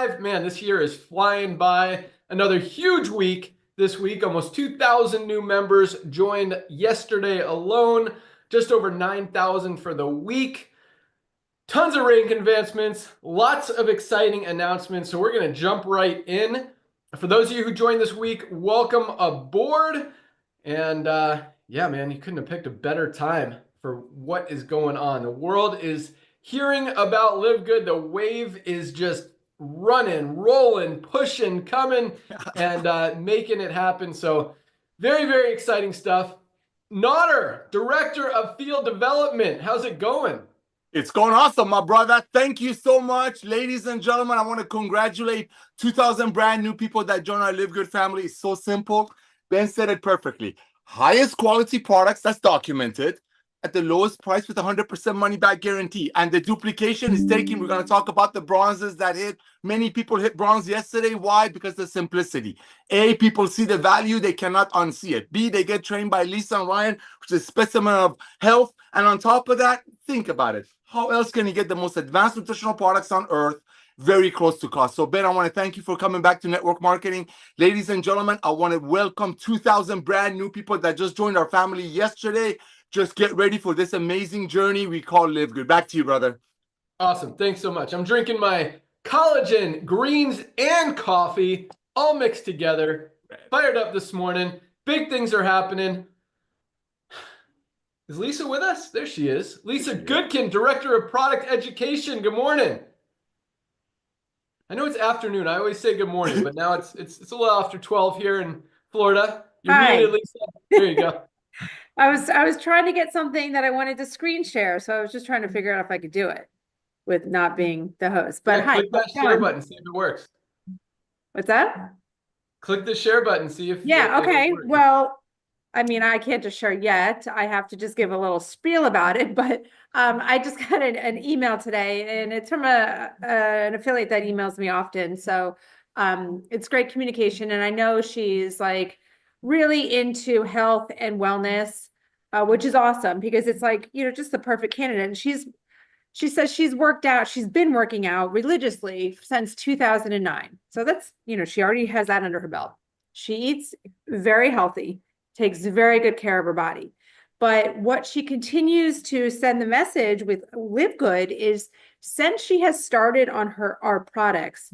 2025. Man, this year is flying by. Another huge week this week. Almost 2,000 new members joined yesterday alone. Just over 9,000 for the week. Tons of rank advancements, lots of exciting announcements. So we're going to jump right in. For those of you who joined this week, welcome aboard. And yeah, man, you couldn't have picked a better time for what is going on. The world is hearing about Live Good. The wave is just running, rolling, pushing, coming, and making it happen. So very, very exciting stuff. Nodder, Director of Field Development. How's it going? It's going awesome, my brother. Thank you so much. Ladies and gentlemen, I want to congratulate 2,000 brand new people that join our Live Good family. It's so simple. Ben said it perfectly. Highest quality products, that's documented, at the lowest price with 100% money back guarantee. And the duplication is taken. We're going to talk about the bronzes that hit. Many people hit bronze yesterday. Why? Because of simplicity. A, people see the value. They cannot unsee it. B, they get trained by Lisa and Ryan, which is a specimen of health. And on top of that, think about it. How else can you get the most advanced nutritional products on earth very close to cost? So, Ben, I want to thank you for coming back to Network Marketing. Ladies and gentlemen, I want to welcome 2,000 brand new people that just joined our family yesterday. Just get ready for this amazing journey we call Live Good. Back to you, brother. Awesome. Thanks so much. I'm drinking my collagen, greens, and coffee all mixed together. Fired up this morning. Big things are happening. Is Lisa with us? There she is. Lisa Goodkin, Director of Product Education. Good morning. I know it's afternoon. I always say good morning, but now it's a little after 12 here in Florida. You're muted, Lisa. There you go. I was trying to get something that I wanted to screen share, so I was just trying to figure out if I could do it with not being the host. But hi, click that share button, see if it works. What's that? Click the share button, see if okay. Well, I mean, I can't just share yet. I have to just give a little spiel about it. But I just got an email today, and it's from an affiliate that emails me often. So it's great communication, and I know she's like really into health and wellness, which is awesome because it's like, just the perfect candidate. And she says she's been working out religiously since 2009. So that's, she already has that under her belt. She eats very healthy, takes very good care of her body. But what she continues to send the message with Live Good is, since she has started on our products,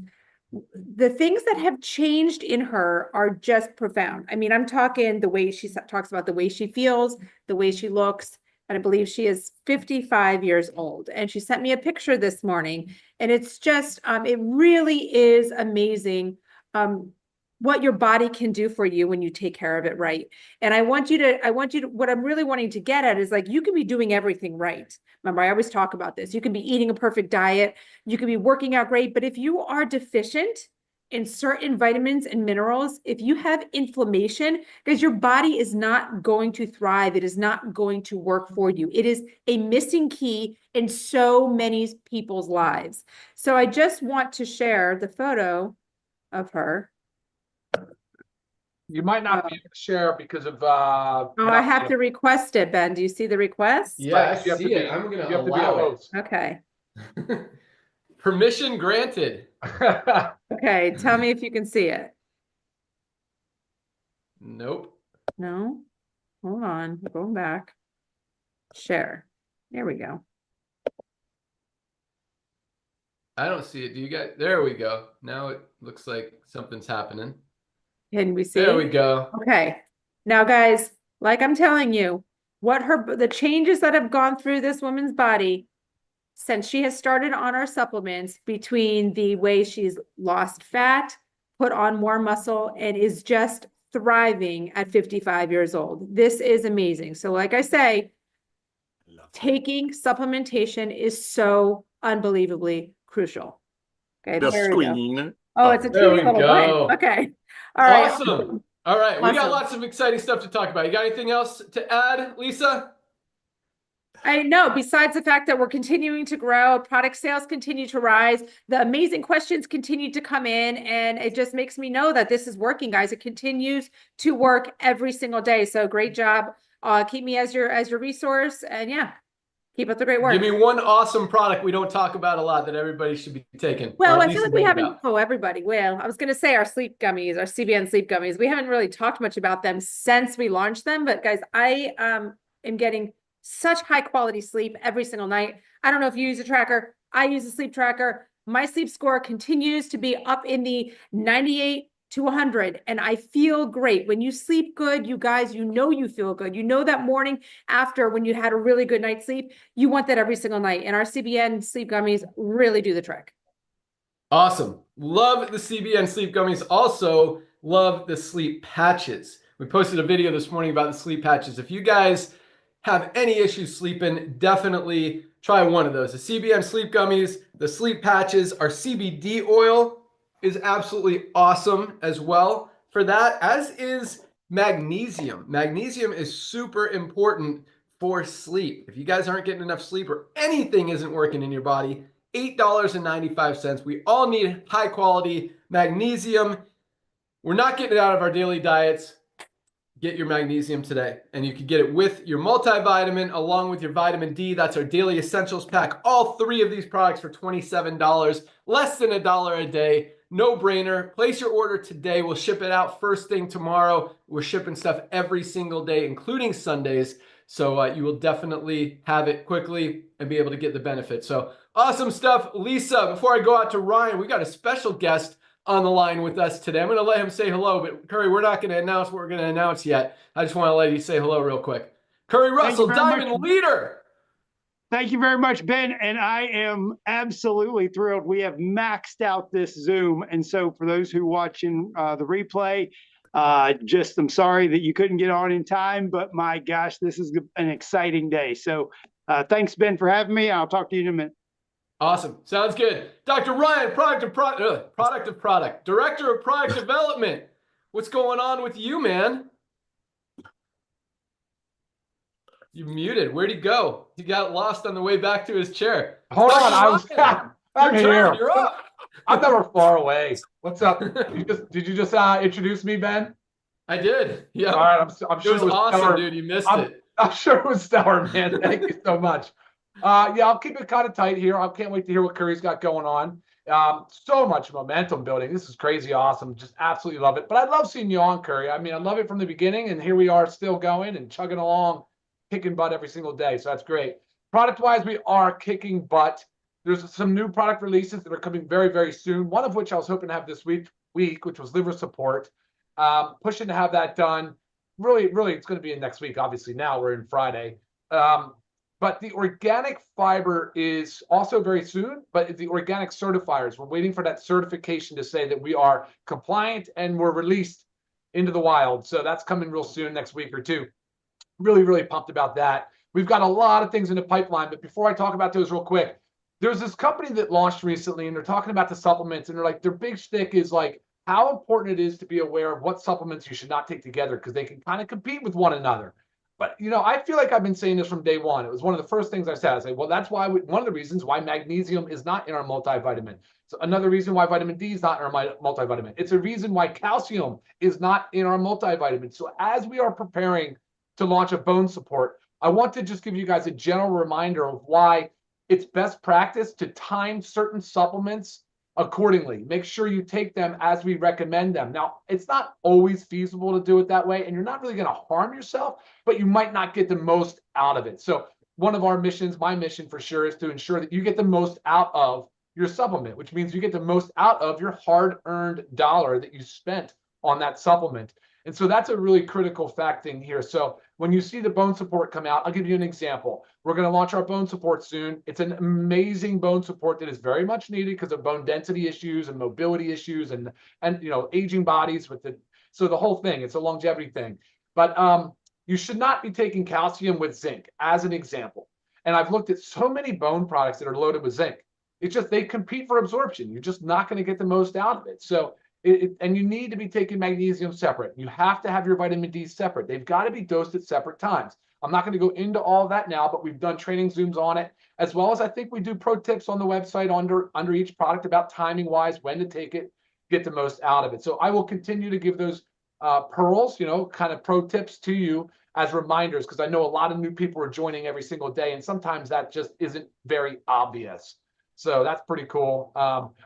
the things that have changed in her are just profound. I mean, I'm talking the way she talks about the way she feels, the way she looks. And I believe she is 55 years old. And she sent me a picture this morning. And it's just, it really is amazing what your body can do for you when you take care of it right. And I want you to, what I'm really wanting to get at is, like, you can be doing everything right. Remember, I always talk about this. You can be eating a perfect diet. You can be working out great. But if you are deficient in certain vitamins and minerals, if you have inflammation, because your body is not going to thrive, it is not going to work for you. It is a missing key in so many people's lives. So I just want to share the photo of her. You might not be able to share because of I have to request it, Ben. Do you see the request? Yeah, I see it. I'm gonna allow it. Okay. Permission granted. Okay, tell me if you can see it. Nope. No? Hold on, we're going back. Share. There we go. I don't see it. Do you guys? There we go. Now it looks like something's happening. Can we see? There we go. Okay. Now, guys, like I'm telling you, the changes that have gone through this woman's body since she has started on our supplements, between the way she's lost fat, put on more muscle, and is just thriving at 55 years old. This is amazing. So like I say, taking supplementation is so unbelievably crucial. Okay. The screen. Oh, it's a teeny little blank. Okay. All right. Awesome. All right. We got lots of exciting stuff to talk about. You got anything else to add, Lisa? I know, besides the fact that we're continuing to grow, product sales continue to rise, the amazing questions continue to come in, and it just makes me know that this is working, guys. It continues to work every single day. So great job. Keep me as your resource. And yeah. Keep up the great work. Give me one awesome product we don't talk about a lot that everybody should be taking. Well, or at I least feel like we know haven't. about. Oh, everybody. Well, I was going to say our sleep gummies, our CBN sleep gummies. We haven't really talked much about them since we launched them. But guys, I am getting such high quality sleep every single night. I don't know if you use a tracker. I use a sleep tracker. My sleep score continues to be up in the 98 to 100, and I feel great. When you sleep good, you guys, you know you feel good. You know that morning after when you had a really good night's sleep, you want that every single night. And our CBN sleep gummies really do the trick. Awesome. Love the CBN sleep gummies. Also love the sleep patches. We posted a video this morning about the sleep patches. If you guys have any issues sleeping, definitely try one of those. The CBN sleep gummies, the sleep patches, our CBD oil is absolutely awesome as well for that, as is magnesium. Magnesium is super important for sleep. If you guys aren't getting enough sleep or anything isn't working in your body, $8.95. We all need high quality magnesium. We're not getting it out of our daily diets. Get your magnesium today, and you can get it with your multivitamin along with your vitamin D. That's our daily essentials pack. All three of these products for $27, less than $1 a day. No brainer. Place your order today. We'll ship it out first thing tomorrow. We're shipping stuff every single day, including Sundays. So you will definitely have it quickly and be able to get the benefit. So awesome stuff. Lisa, before I go out to Ryan, we got a special guest on the line with us today. I'm going to let him say hello, but Curry, we're not going to announce what we're going to announce yet. I just want to let you say hello real quick. Curry Russell, Diamond Leader. Thank you very much, Ben. And I am absolutely thrilled. We have maxed out this Zoom. And so for those who watching the replay, I'm sorry that you couldn't get on in time, but my gosh, this is an exciting day. So thanks, Ben, for having me. I'll talk to you in a minute. Awesome. Sounds good. Dr. Ryan, Director of Product Development. What's going on with you, man? You muted. Where'd he go? He got lost on the way back to his chair. Hold on, I'm here. You're up. I'm never far away. What's up? Did you just introduce me, Ben? I did. Yeah. All right. I'm sure it was awesome, stellar. dude. You missed it. I'm sure it was stellar, man. Thank you so much. Yeah, I'll keep it kind of tight here. I can't wait to hear what Curry's got going on. So much momentum building. This is crazy awesome. Just absolutely love it. But I love seeing you on, Curry. I mean, I love it from the beginning, and here we are still going and chugging along, kicking butt every single day. So that's great. Product-wise, we are kicking butt. There's some new product releases that are coming very, very soon. One of which I was hoping to have this week, which was liver support. Pushing to have that done. Really, it's going to be in next week. Obviously, now we're in Friday. But the organic fiber is also very soon, but the organic certifiers, we're waiting for that certification to say that we are compliant and we're released into the wild. So that's coming real soon, next week or two. Really pumped about that. We've got a lot of things in the pipeline, but before I talk about those real quick, there's this company that launched recently and they're talking about the supplements, and they're like, their big shtick is like how important it is to be aware of what supplements you should not take together because they can kind of compete with one another. But, you know, I feel like I've been saying this from day one. It was one of the first things I said. I said, well, that's why one of the reasons why magnesium is not in our multivitamin. So another reason why vitamin D is not in our multivitamin. It's a reason why calcium is not in our multivitamin. So as we are preparing to launch a bone support, I want to just give you guys a general reminder of why it's best practice to time certain supplements accordingly. Make sure you take them as we recommend them. Now, it's not always feasible to do it that way, and you're not really going to harm yourself, but you might not get the most out of it. So one of our missions, my mission for sure, is to ensure that you get the most out of your supplement, which means you get the most out of your hard-earned dollar that you spent on that supplement. And so that's a really critical fact thing here. So when you see the bone support come out, I'll give you an example. We're going to launch our bone support soon. It's an amazing bone support that is very much needed because of bone density issues and mobility issues and you know, aging bodies with so the whole thing, it's a longevity thing. But you should not be taking calcium with zinc as an example. And I've looked at so many bone products that are loaded with zinc. It's just they compete for absorption. You're just not going to get the most out of it. So and you need to be taking magnesium separate. You have to have your vitamin D separate. They've got to be dosed at separate times. I'm not going to go into all of that now, but we've done training Zooms on it, as well as I think we do pro tips on the website under each product about timing wise, when to take it, get the most out of it. So I will continue to give those pearls, kind of pro tips to you as reminders, because I know a lot of new people are joining every single day, and sometimes that just isn't very obvious. So that's pretty cool.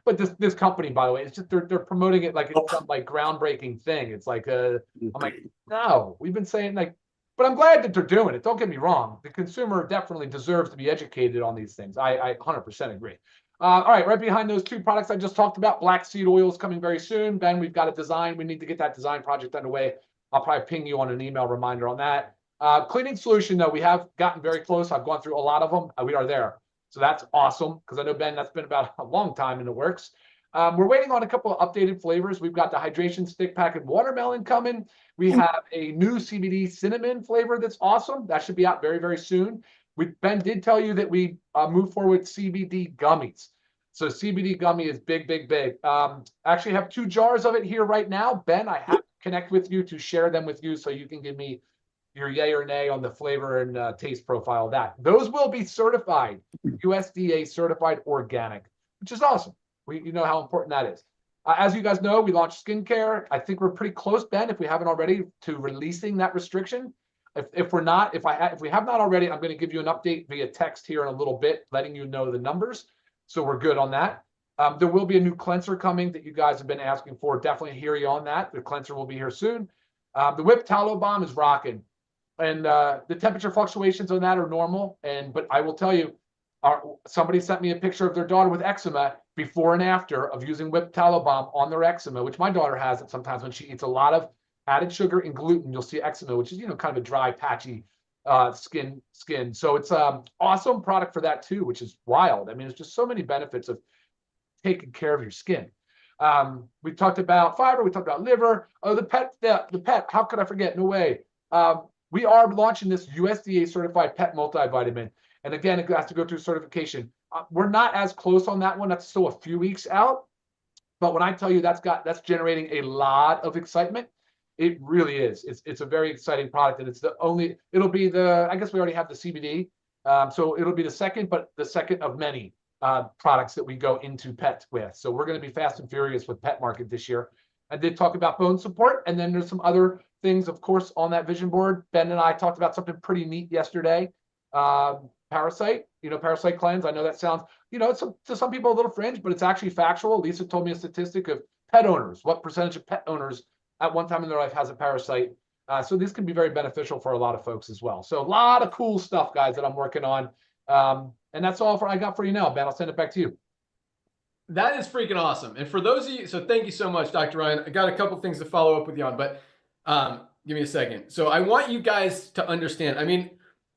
But this company, by the way, it's just they're promoting it like it's some like groundbreaking thing. It's like I'm like, no, we've been saying like, but I'm glad that they're doing it. Don't get me wrong. The consumer definitely deserves to be educated on these things. I 100% agree. All right behind those two products I just talked about, black seed oil is coming very soon. Ben, we've got a design. We need to get that design project underway. I'll probably ping you on an email reminder on that. Cleaning solution, though, we have gotten very close. I've gone through a lot of them. We are there. So that's awesome, because I know, Ben, that's been about a long time in the works. We're waiting on a couple of updated flavors. We've got the hydration stick pack and watermelon coming. We have a new CBD cinnamon flavor that's awesome. That should be out very, very soon. Ben did tell you that we moved forward with CBD gummies. So CBD gummy is big, big, big. Actually have 2 jars of it here right now. Ben, I have to connect with you to share them with you so you can give me your yay or nay on the flavor and taste profile of that. Those will be certified, USDA certified organic, which is awesome. You know how important that is. As you guys know, we launched skincare. I think we're pretty close, Ben, if we haven't already, to releasing that restriction. If we're not, if we have not already, I'm going to give you an update via text here in a little bit, letting you know the numbers. So we're good on that. There will be a new cleanser coming that you guys have been asking for. Definitely hear you on that. The cleanser will be here soon. The Whip Tallow Balm is rocking. And the temperature fluctuations on that are normal. But I will tell you, somebody sent me a picture of their daughter with eczema before and after of using Whip Tallow Balm on their eczema, which my daughter has it sometimes when she eats a lot of added sugar and gluten. You'll see eczema, which is, kind of a dry, patchy skin. So it's awesome product for that too, which is wild. I mean, there's just so many benefits of taking care of your skin. We talked about fiber. We talked about liver. Oh, the pet. How could I forget? No way. We are launching this USDA certified pet multivitamin. And again, it has to go through certification. We're not as close on that one. That's still a few weeks out. But when I tell you that's generating a lot of excitement, it really is. It's a very exciting product, and it'll be I guess we already have the CBD. So it'll be the second of many products that we go into pet with. So we're going to be fast and furious with pet market this year. I did talk about bone support, and then there's some other things, of course, on that vision board. Ben and I talked about something pretty neat yesterday. Parasite cleanse. I know that sounds, it's to some people a little fringe, but it's actually factual. Lisa told me a statistic of pet owners. What percentage of pet owners at one time in their life has a parasite? So this can be very beneficial for a lot of folks as well. So a lot of cool stuff, guys, that I'm working on. And that's all I got for you now, Ben. I'll send it back to you. That is freaking awesome. And for those of you, so thank you so much, Dr. Ryan. I got a couple things to follow up with you on, but give me a second. So I want you guys to understand. I mean,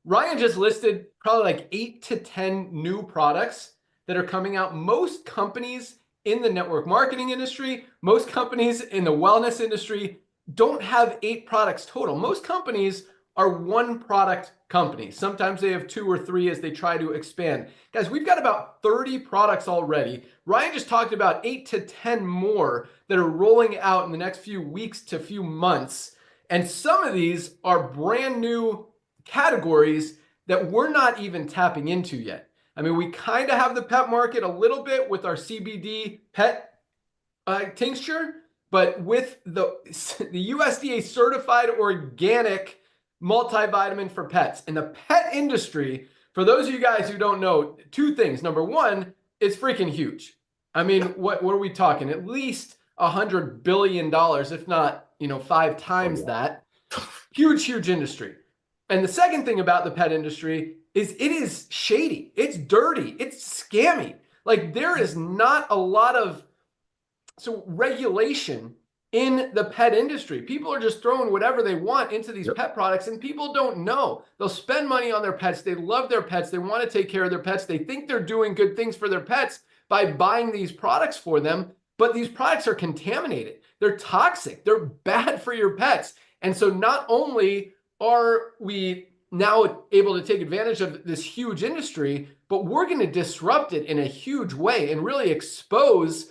Ryan just listed probably like 8 to 10 new products that are coming out. Most companies in the network marketing industry, most companies in the wellness industry don't have 8 products total. Most companies are 1 product companies. Sometimes they have 2 or 3 as they try to expand. Guys, we've got about 30 products already. Ryan just talked about 8 to 10 more that are rolling out in the next few weeks to few months. And some of these are brand new categories that we're not even tapping into yet. I mean, we kind of have the pet market a little bit with our CBD pet tincture, but with the USDA certified organic multivitamin for pets. And the pet industry, for those of you guys who don't know, 2 things. Number 1, it's freaking huge. I mean, what are we talking? At least $100 billion, if not, 5 times that. Huge industry. And the second thing about the pet industry is it is shady. It's dirty. It's scammy. Like, there is not a lot of regulation in the pet industry. People are just throwing whatever they want into these pet products, and people don't know. They'll spend money on their pets. They love their pets. They want to take care of their pets. They think they're doing good things for their pets by buying these products for them, but these products are contaminated. They're toxic. They're bad for your pets. And so not only are we now able to take advantage of this huge industry, but we're going to disrupt it in a huge way and really expose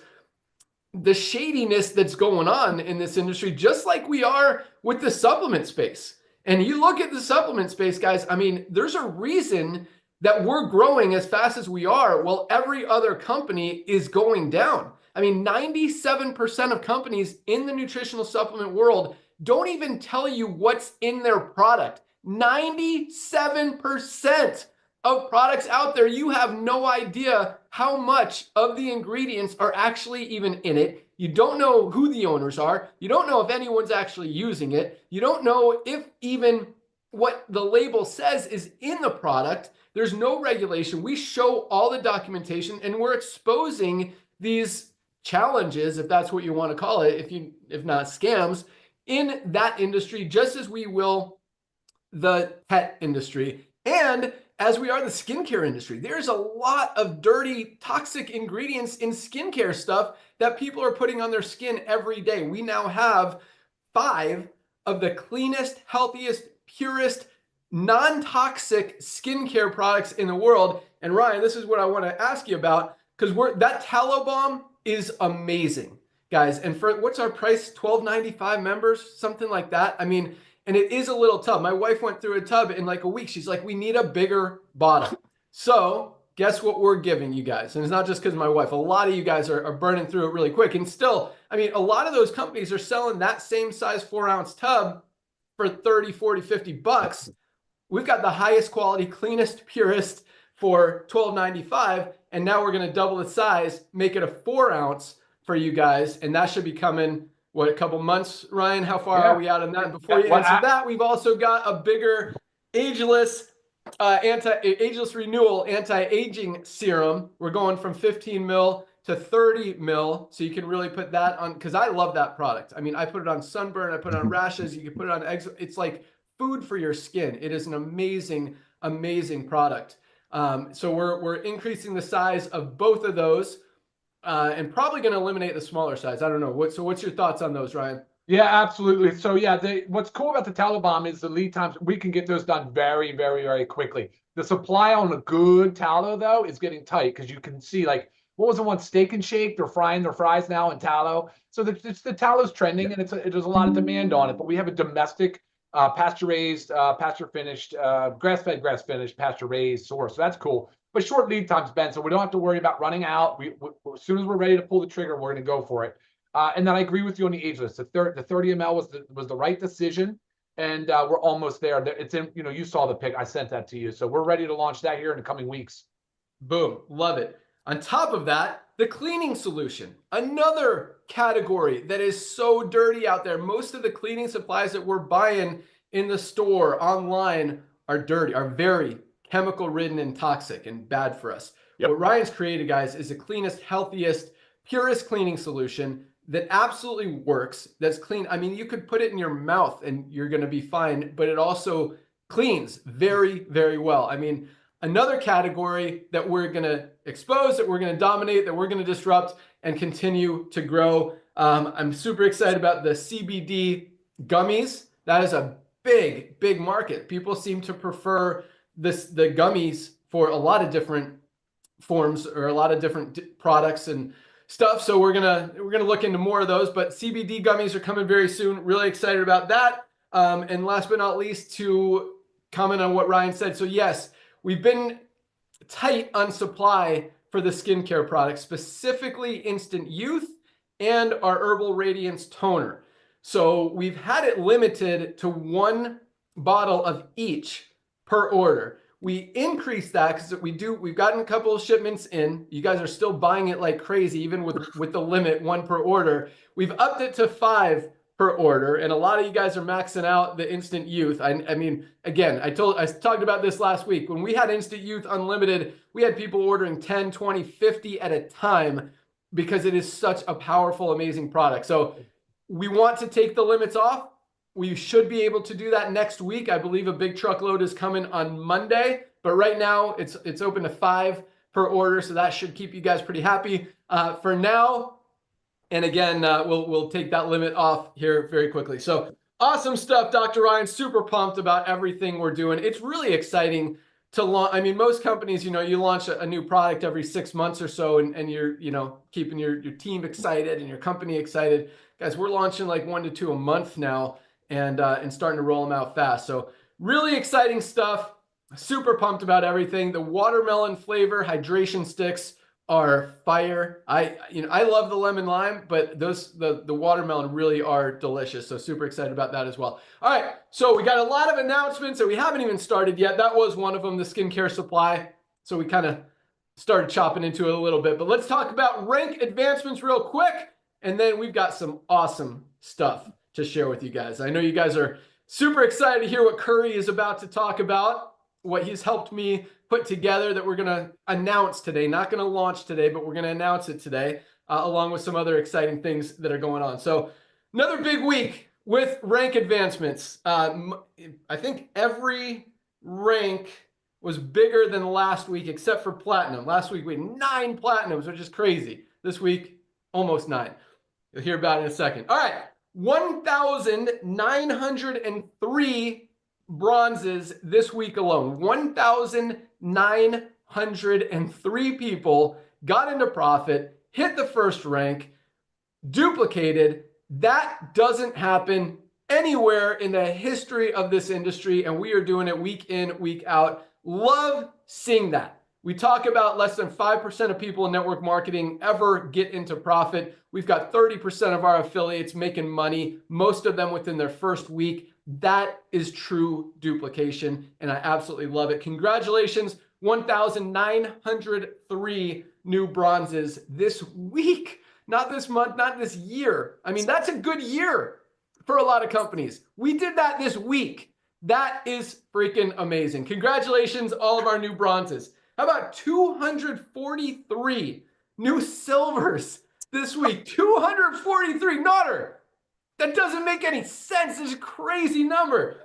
the shadiness that's going on in this industry, just like we are with the supplement space. And you look at the supplement space, guys, I mean, there's a reason that we're growing as fast as we are while every other company is going down. I mean, 97% of companies in the nutritional supplement world don't even tell you what's in their product. 97% of products out there, you have no idea how much of the ingredients are actually even in it. You don't know who the owners are. You don't know if anyone's actually using it. You don't know if even what the label says is in the product. There's no regulation. We show all the documentation, and we're exposing these challenges, if that's what you want to call it, if not scams, in that industry, just as we will the pet industry, and as we are the skincare industry. There's a lot of dirty, toxic ingredients in skincare stuff that people are putting on their skin every day. We now have 5 of the cleanest, healthiest, purest, non-toxic skincare products in the world. And Ryan, this is what I want to ask you about, because that tallow balm is amazing, guys. And for what's our price? $12.95 members, something like that. I mean, and it is a little tub. My wife went through a tub in like a week. She's like, we need a bigger bottle. So guess what we're giving you guys? And it's not just because of my wife. A lot of you guys are burning through it really quick. And still, I mean, a lot of those companies are selling that same size 4-ounce tub for 30, 40, 50 bucks. We've got the highest quality, cleanest, purest for $12.95. And now we're going to double the size, make it a 4-ounce for you guys. And that should be coming, what, a couple months, Ryan? How far are we out on that? Before you answer that, we've also got a bigger ageless ageless renewal anti-aging serum. We're going from 15 mil to 30 mil. So you can really put that on, because I love that product. I mean, I put it on sunburn, I put it on rashes, you can put it on eggs. It's like food for your skin. It is an amazing, amazing product. So we're increasing the size of both of those, and probably going to eliminate the smaller size. I don't know. So what's your thoughts on those, Ryan? Yeah, absolutely. So yeah, what's cool about the tallow balm is the lead times. We can get those done very, very, very quickly. The supply on a good tallow though is getting tight, because you can see, like, what was the one, Steak and Shake? They're frying their fries now in tallow. So the tallow's trending, and there's a lot of demand on it. But we have a domestic, pasture raised, pasture finished, grass fed, grass finished, pasture raised source. So that's cool. But short lead times, Ben. So we don't have to worry about running out. As soon as we're ready to pull the trigger, we're going to go for it. And then I agree with you on the ageless. The 30 ml was the right decision, and we're almost there. It's in, you saw the pic. I sent that to you, so we're ready to launch that here in the coming weeks. Boom, love it. On top of that, the cleaning solution, another category that is so dirty out there. Most of the cleaning supplies that we're buying in the store, online, are dirty, are very chemical ridden and toxic and bad for us. Yep. What Ryan's created, guys, is the cleanest, healthiest, purest cleaning solution that absolutely works, that's clean. I mean, you could put it in your mouth and you're going to be fine, but it also cleans very, very well. I mean, another category that we're going to expose, that we're going to dominate, that we're going to disrupt and continue to grow. I'm super excited about the CBD gummies. That is a big, big market. People seem to prefer the gummies for a lot of different forms or a lot of different products and stuff. So we're gonna look into more of those, but CBD gummies are coming very soon. Really excited about that. And last but not least, to comment on what Ryan said. So yes, we've been tight on supply for the skincare products, specifically Instant Youth and our Herbal Radiance Toner. So we've had it limited to 1 bottle of each per order. We increased that because we've gotten a couple of shipments in. You guys are still buying it like crazy, even with the limit 1 per order. We've upped it to 5 per order, and a lot of you guys are maxing out the Instant Youth. I mean, again, I talked about this last week. When we had Instant Youth Unlimited, we had people ordering 10, 20, 50 at a time because it is such a powerful, amazing product. So we want to take the limits off. We should be able to do that next week. I believe a big truckload is coming on Monday, but right now it's open to 5 per order, so that should keep you guys pretty happy for now. And again, we'll take that limit off here very quickly. So awesome stuff, Dr. Ryan. Super pumped about everything we're doing. It's really exciting to launch. I mean, most companies, you launch a new product every 6 months or so, and you're keeping your team excited and your company excited. Guys, we're launching like 1 to 2 a month now. And starting to roll them out fast. So really exciting stuff. Super pumped about everything. The watermelon flavor hydration sticks are fire. I love the lemon lime, but the watermelon really are delicious. So super excited about that as well. All right, so we got a lot of announcements that we haven't even started yet. That was one of them, the skincare supply. So we kind of started chopping into it a little bit, but let's talk about rank advancements real quick. And then we've got some awesome stuff to share with you guys. I know you guys are super excited to hear what Curry is about to talk about, what he's helped me put together that we're going to announce today. Not going to launch today, but we're going to announce it today, along with some other exciting things that are going on. So another big week with rank advancements. I think every rank was bigger than last week, except for platinum. Last week we had 9 platinums, which is crazy. This week, almost 9. You'll hear about it in a second. All right, 1,903 bronzes this week alone. 1,903 people got into profit, hit the first rank, duplicated. That doesn't happen anywhere in the history of this industry, and we are doing it week in, week out. Love seeing that. We talk about less than 5% of people in network marketing ever get into profit. We've got 30% of our affiliates making money, most of them within their first week. That is true duplication, and I absolutely love it. Congratulations, 1,903 new bronzes this week, not this month, not this year. I mean, that's a good year for a lot of companies. We did that this week. That is freaking amazing. Congratulations, all of our new bronzes. How about 243 new silvers this week? 243, Nodder. That doesn't make any sense. It's a crazy number.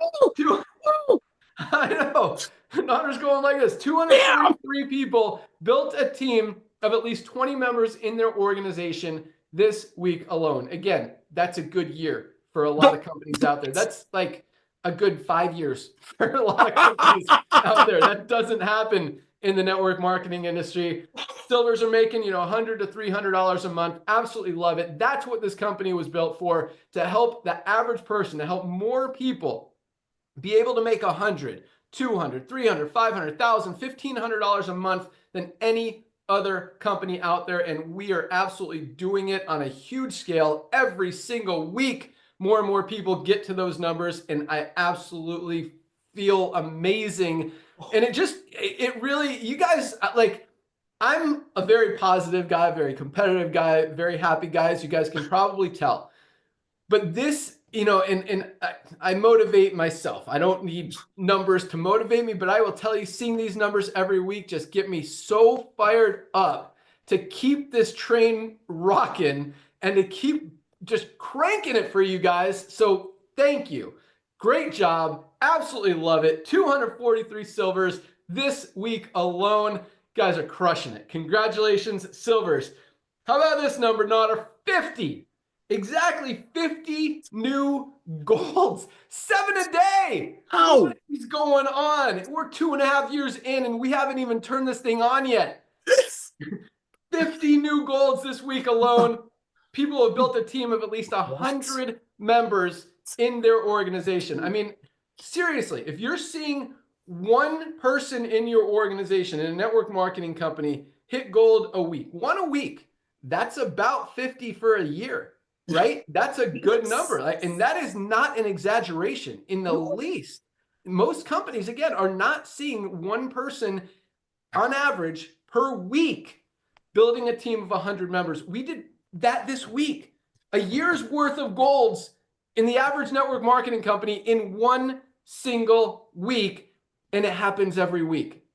I know. Nodder's going like this. 243 people built a team of at least 20 members in their organization this week alone. Again, that's a good year for a lot of companies out there. That's like a good 5 years for a lot of companies out there. That doesn't happen in the network marketing industry. Silvers are making, $100 to $300 a month. Absolutely love it. That's what this company was built for, to help the average person, to help more people be able to make $100, $200, $300, $500, $1,000, $1,500 a month than any other company out there. And we are absolutely doing it on a huge scale every single week. More and more people get to those numbers, and I absolutely feel amazing. And it really, you guys, like, I'm a very positive guy, very competitive guy, very happy guy, as you guys can probably tell. But this, and I motivate myself. I don't need numbers to motivate me, but I will tell you, seeing these numbers every week just get me so fired up to keep this train rocking and to keep just cranking it for you guys. So thank you. Great job. Absolutely love it. 243 silvers this week alone. Guys are crushing it. Congratulations, silvers. How about this number, Nodder? 50. Exactly 50 new golds. 7 a day. Ow. What is going on? We're 2.5 years in, and we haven't even turned this thing on yet. 50 new golds this week alone. People have built a team of at least 100 members in their organization. I mean, seriously, if you're seeing one person in your organization, in a network marketing company, hit gold a week, one a week, that's about 50 for a year, right? That's a good number. And that is not an exaggeration in the least. Most companies, again, are not seeing one person on average per week building a team of 100 members. We did that this week. A year's worth of golds in the average network marketing company in one single week, and it happens every week.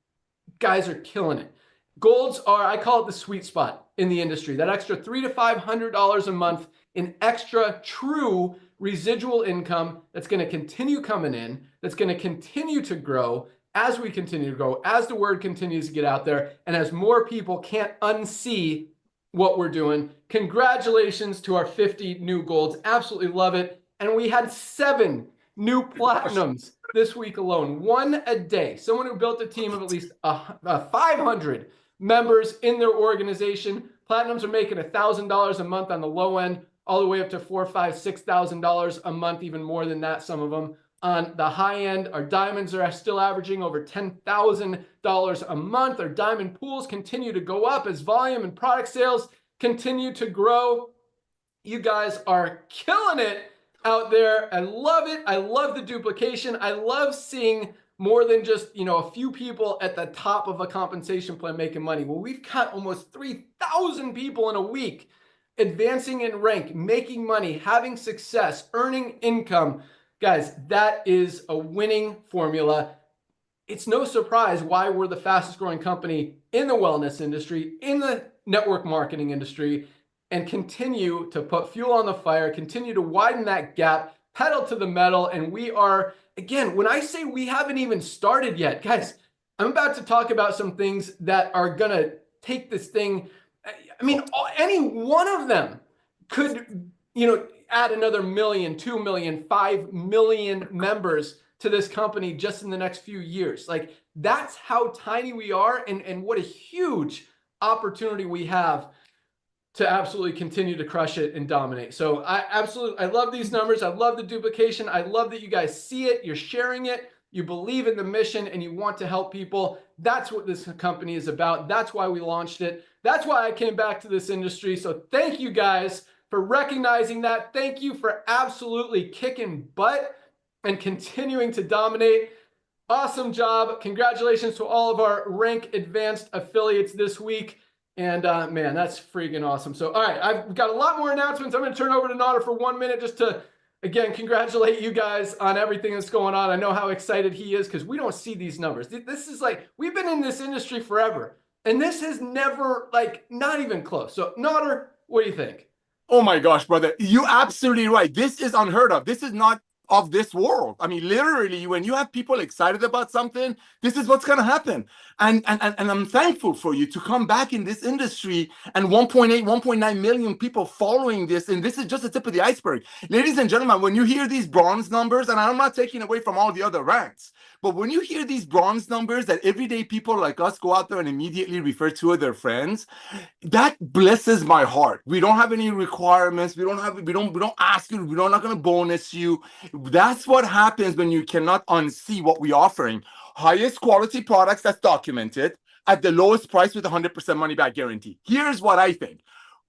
Guys are killing it. Golds are, I call it the sweet spot in the industry. That extra $300 to $500 a month in extra true residual income that's going to continue coming in, that's going to continue to grow as we continue to grow, as the word continues to get out there, and as more people can't unsee what we're doing. Congratulations to our 50 new golds. Absolutely love it. And we had 7 new platinums this week alone, 1 a day. Someone who built a team of at least 500 members in their organization. Platinums are making $1,000 a month on the low end, all the way up to $4,000, $5,000, $6,000 a month, even more than that, some of them on the high end. Our diamonds are still averaging over $10,000 a month. Our diamond pools continue to go up as volume and product sales continue to grow. You guys are killing it out there. I love it. I love the duplication. I love seeing more than just, a few people at the top of a compensation plan making money. Well, we've got almost 3,000 people in a week advancing in rank, making money, having success, earning income. Guys, that is a winning formula. It's no surprise why we're the fastest growing company in the wellness industry, in the network marketing industry, and continue to put fuel on the fire, continue to widen that gap, pedal to the metal. And we are, again, when I say we haven't even started yet, guys, I'm about to talk about some things that are going to take this thing. I mean, any one of them could, add another 1 million, 2 million, 5 million members to this company just in the next few years. Like, that's how tiny we are, and what a huge opportunity we have to absolutely continue to crush it and dominate. So I love these numbers. I love the duplication. I love that you guys see it, you're sharing it, you believe in the mission, and you want to help people. That's what this company is about. That's why we launched it. That's why I came back to this industry. So thank you guys for recognizing that. Thank you for absolutely kicking butt and continuing to dominate. Awesome job. Congratulations to all of our Rank Advanced affiliates this week. And man, that's freaking awesome. So, all right, I've got a lot more announcements. I'm going to turn over to Nader for 1 minute just to, again, congratulate you guys on everything that's going on. I know how excited he is because we don't see these numbers. This is like, we've been in this industry forever, and this has never, not even close. So, Nader, what do you think? Oh my gosh, brother, you're absolutely right. This is unheard of. This is not of this world. I mean, literally, when you have people excited about something, this is what's going to happen. And I'm thankful for you to come back in this industry and 1.9 million people following this. And this is just the tip of the iceberg. Ladies and gentlemen, when you hear these bronze numbers, and I'm not taking away from all the other ranks, but when you hear these bronze numbers that everyday people like us go out there and immediately refer to their friends, that blesses my heart. We don't have any requirements. We don't ask you. We're not going to bonus you. That's what happens when you cannot unsee what we're offering. Highest quality products that's documented at the lowest price with 100% money back guarantee. Here's what I think.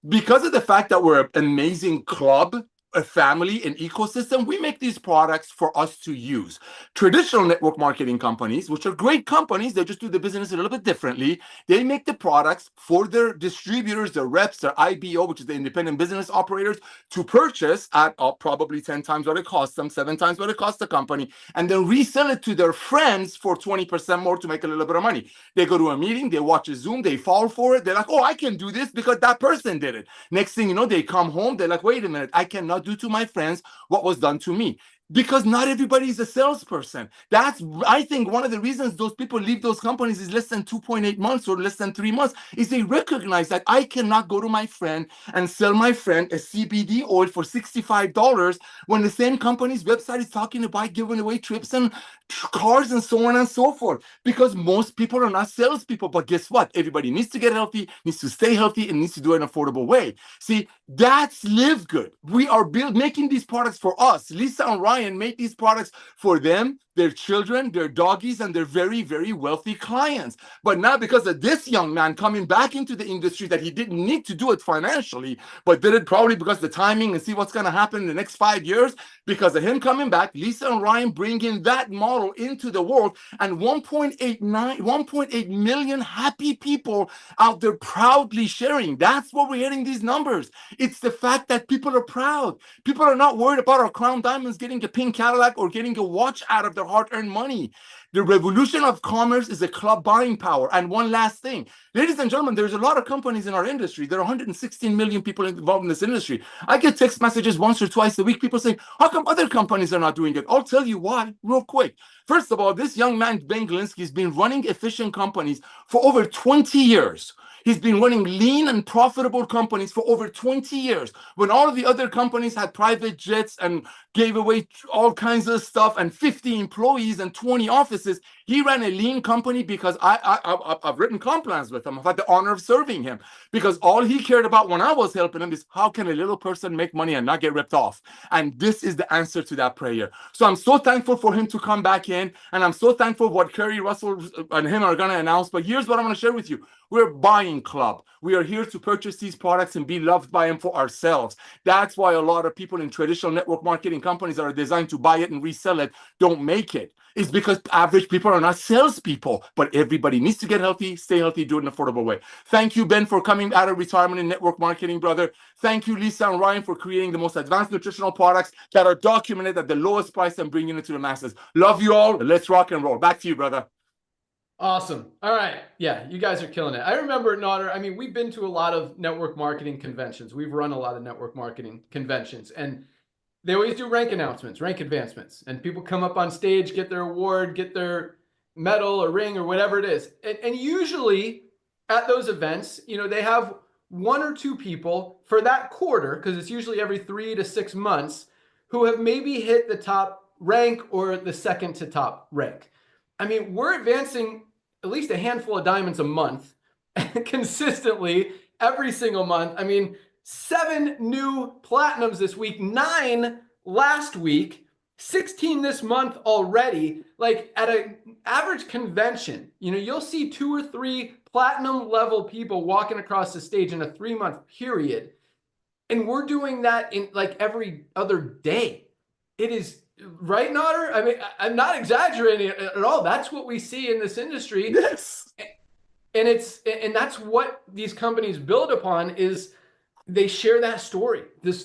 Because of the fact that we're an amazing club, a family, an ecosystem, we make these products for us to use. Traditional network marketing companies, which are great companies, they just do the business a little bit differently. They make the products for their distributors, their reps, their IBO, which is the independent business operators, to purchase at probably 10 times what it costs them, 7 times what it costs the company, and then resell it to their friends for 20% more to make a little bit of money. They go to a meeting, they watch a Zoom, they fall for it. They're like, oh, I can do this because that person did it. Next thing you know, they come home, they're like, wait a minute, I cannot do to my friends what was done to me. Because not everybody is a salesperson. That's, I think, one of the reasons those people leave those companies is less than 2.8 months or less than 3 months, is they recognize that I cannot go to my friend and sell my friend a CBD oil for $65 when the same company's website is talking about giving away trips and cars and so on and so forth. Because most people are not salespeople. But guess what? Everybody needs to get healthy, needs to stay healthy, and needs to do it in an affordable way. See, that's Live Good. We are making these products for us. Lisa and Ryan make these products for them, their children, their doggies, and their very, very wealthy clients. But now, because of this young man coming back into the industry, that he didn't need to do it financially, but did it probably because of the timing and see what's going to happen in the next 5 years, because of him coming back, Lisa and Ryan bringing that model into the world, and 1.8 million happy people out there proudly sharing. That's what we're hitting these numbers. It's the fact that people are proud. People are not worried about our crown diamonds getting a pink Cadillac or getting a watch out of their hard-earned money. The revolution of commerce is a club buying power. And one last thing, ladies and gentlemen, there's a lot of companies in our industry. There are 116 million people involved in this industry. I get text messages once or twice a week, people saying, how come other companies are not doing it? I'll tell you why real quick. First of all, this young man, Ben Glinsky, has been running efficient companies for over 20 years. He's been running lean and profitable companies for over 20 years. When all of the other companies had private jets and gave away all kinds of stuff and 50 employees and 20 offices, he ran a lean company because I've written comp plans with him. I've had the honor of serving him because all he cared about when I was helping him is how can a little person make money and not get ripped off? And this is the answer to that prayer. So I'm so thankful for him to come back in, and I'm so thankful what Kerry Russell and him are going to announce. But here's what I'm going to share with you. We're buying club. We are here to purchase these products and be loved by them for ourselves. That's why a lot of people in traditional network marketing companies that are designed to buy it and resell it don't make it. It's because average people are not salespeople, but everybody needs to get healthy, stay healthy, do it in an affordable way. Thank you, Ben, for coming out of retirement in network marketing, brother. Thank you, Lisa and Ryan, for creating the most advanced nutritional products that are documented at the lowest price and bringing it to the masses. Love you all. Let's rock and roll. Back to you, brother. Awesome. All right. Yeah, you guys are killing it. I remember, Nader, I mean, we've been to a lot of network marketing conventions. We've run a lot of network marketing conventions, and they always do rank announcements, rank advancements, and people come up on stage, get their award, get their medal or ring or whatever it is. And usually at those events, you know, they have one or two people for that quarter, because it's usually every 3 to 6 months, who have maybe hit the top rank or the second to top rank. I mean, we're advancing at least a handful of diamonds a month consistently every single month. I mean, 7 new platinums this week, 9 last week, 16 this month already. Like at an average convention, you know, you'll see 2 or 3 platinum level people walking across the stage in a 3-month period. And we're doing that in like every other day. It is right, Nader? I mean, I'm not exaggerating at all. That's what we see in this industry. Yes. And that's what these companies build upon is they share that story. This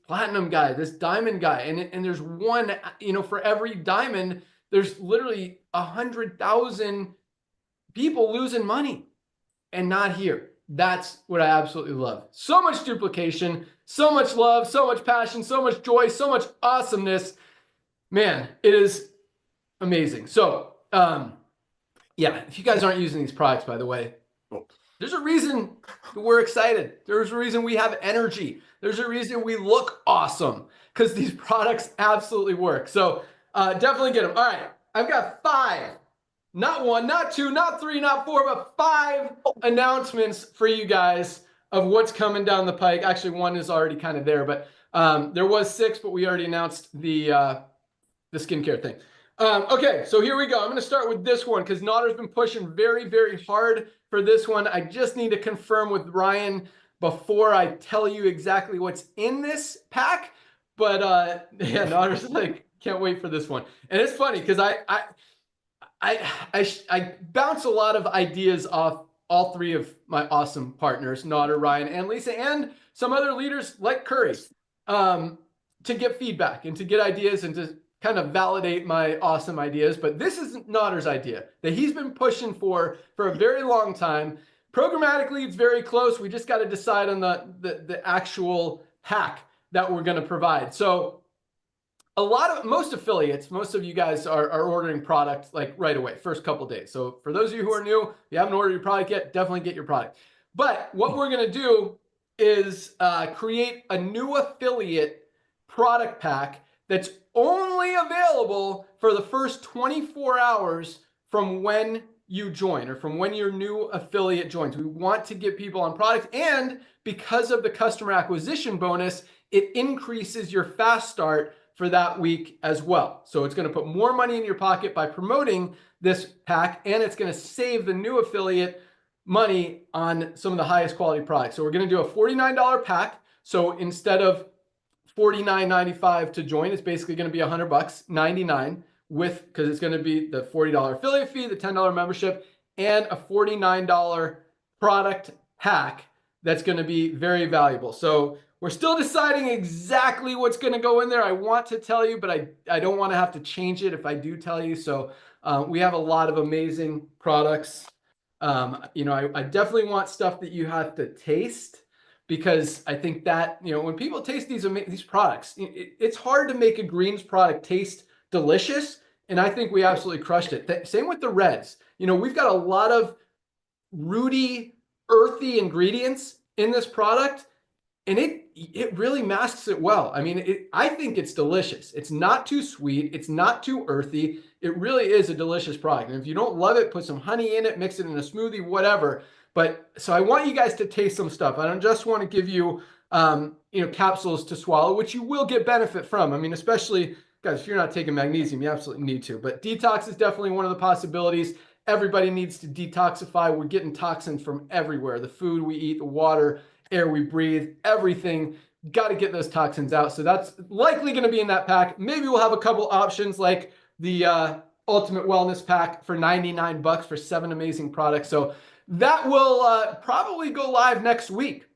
platinum guy, this diamond guy, and there's one, you know, for every diamond, there's literally 100,000 people losing money and not here. That's what I absolutely love. So much duplication, so much love, so much passion, so much joy, so much awesomeness. Man, it is amazing. So, yeah, if you guys aren't using these products, by the way, there's a reason we're excited. There's a reason we have energy. There's a reason we look awesome because these products absolutely work. So definitely get them. All right, I've got 5, not 1, not 2, not 3, not 4, but 5 announcements for you guys of what's coming down the pike. Actually, 1 is already kind of there, but there was 6, but we already announced the skincare thing. Okay, so here we go. I'm going to start with this one because Nader's been pushing very, very hard for this one. I just need to confirm with Ryan before I tell you exactly what's in this pack. But yeah, Nader's like, can't wait for this one. And it's funny because I bounce a lot of ideas off all 3 of my awesome partners, Nader, Ryan, and Lisa, and some other leaders like Curry, to get feedback and to get ideas and to kind of validate my awesome ideas. But this is Nader's idea that he's been pushing for a very long time. Programmatically, it's very close. We just got to decide on the actual hack that we're going to provide. So most affiliates, most of you guys are ordering product like right away, first couple days. So for those of you who are new, if you haven't ordered your product yet, definitely get your product. But what we're going to do is create a new affiliate product pack that's only available for the first 24 hours from when you join or from when your new affiliate joins. We want to get people on product, and because of the customer acquisition bonus, it increases your fast start for that week as well. So it's going to put more money in your pocket by promoting this pack, and it's going to save the new affiliate money on some of the highest quality products. So we're going to do a $49 pack. So instead of $49.95 to join, it's basically going to be $100, $99 with, because it's going to be the $40 affiliate fee, the $10 membership, and a $49 product pack that's going to be very valuable. So we're still deciding exactly what's going to go in there. I want to tell you, but I don't want to have to change it if I do tell you. So we have a lot of amazing products. You know, I definitely want stuff that you have to taste, because I think that, you know, when people taste these products, it's hard to make a greens product taste delicious. And I think we absolutely crushed it. Same with the reds. You know, we've got a lot of Rudy earthy ingredients in this product, and it really masks it well. I mean, I think it's delicious. It's not too sweet. It's not too earthy. It really is a delicious product. And if you don't love it, put some honey in it, mix it in a smoothie, whatever. But so I want you guys to taste some stuff. I don't just want to give you, capsules to swallow, which you will get benefit from. I mean, especially guys, if you're not taking magnesium, you absolutely need to. But detox is definitely one of the possibilities. Everybody needs to detoxify. We're getting toxins from everywhere. The food we eat, the water, air we breathe, everything. Got to get those toxins out. So that's likely going to be in that pack. Maybe we'll have a couple options like the Ultimate Wellness Pack for $99 for 7 amazing products. So that will probably go live next week.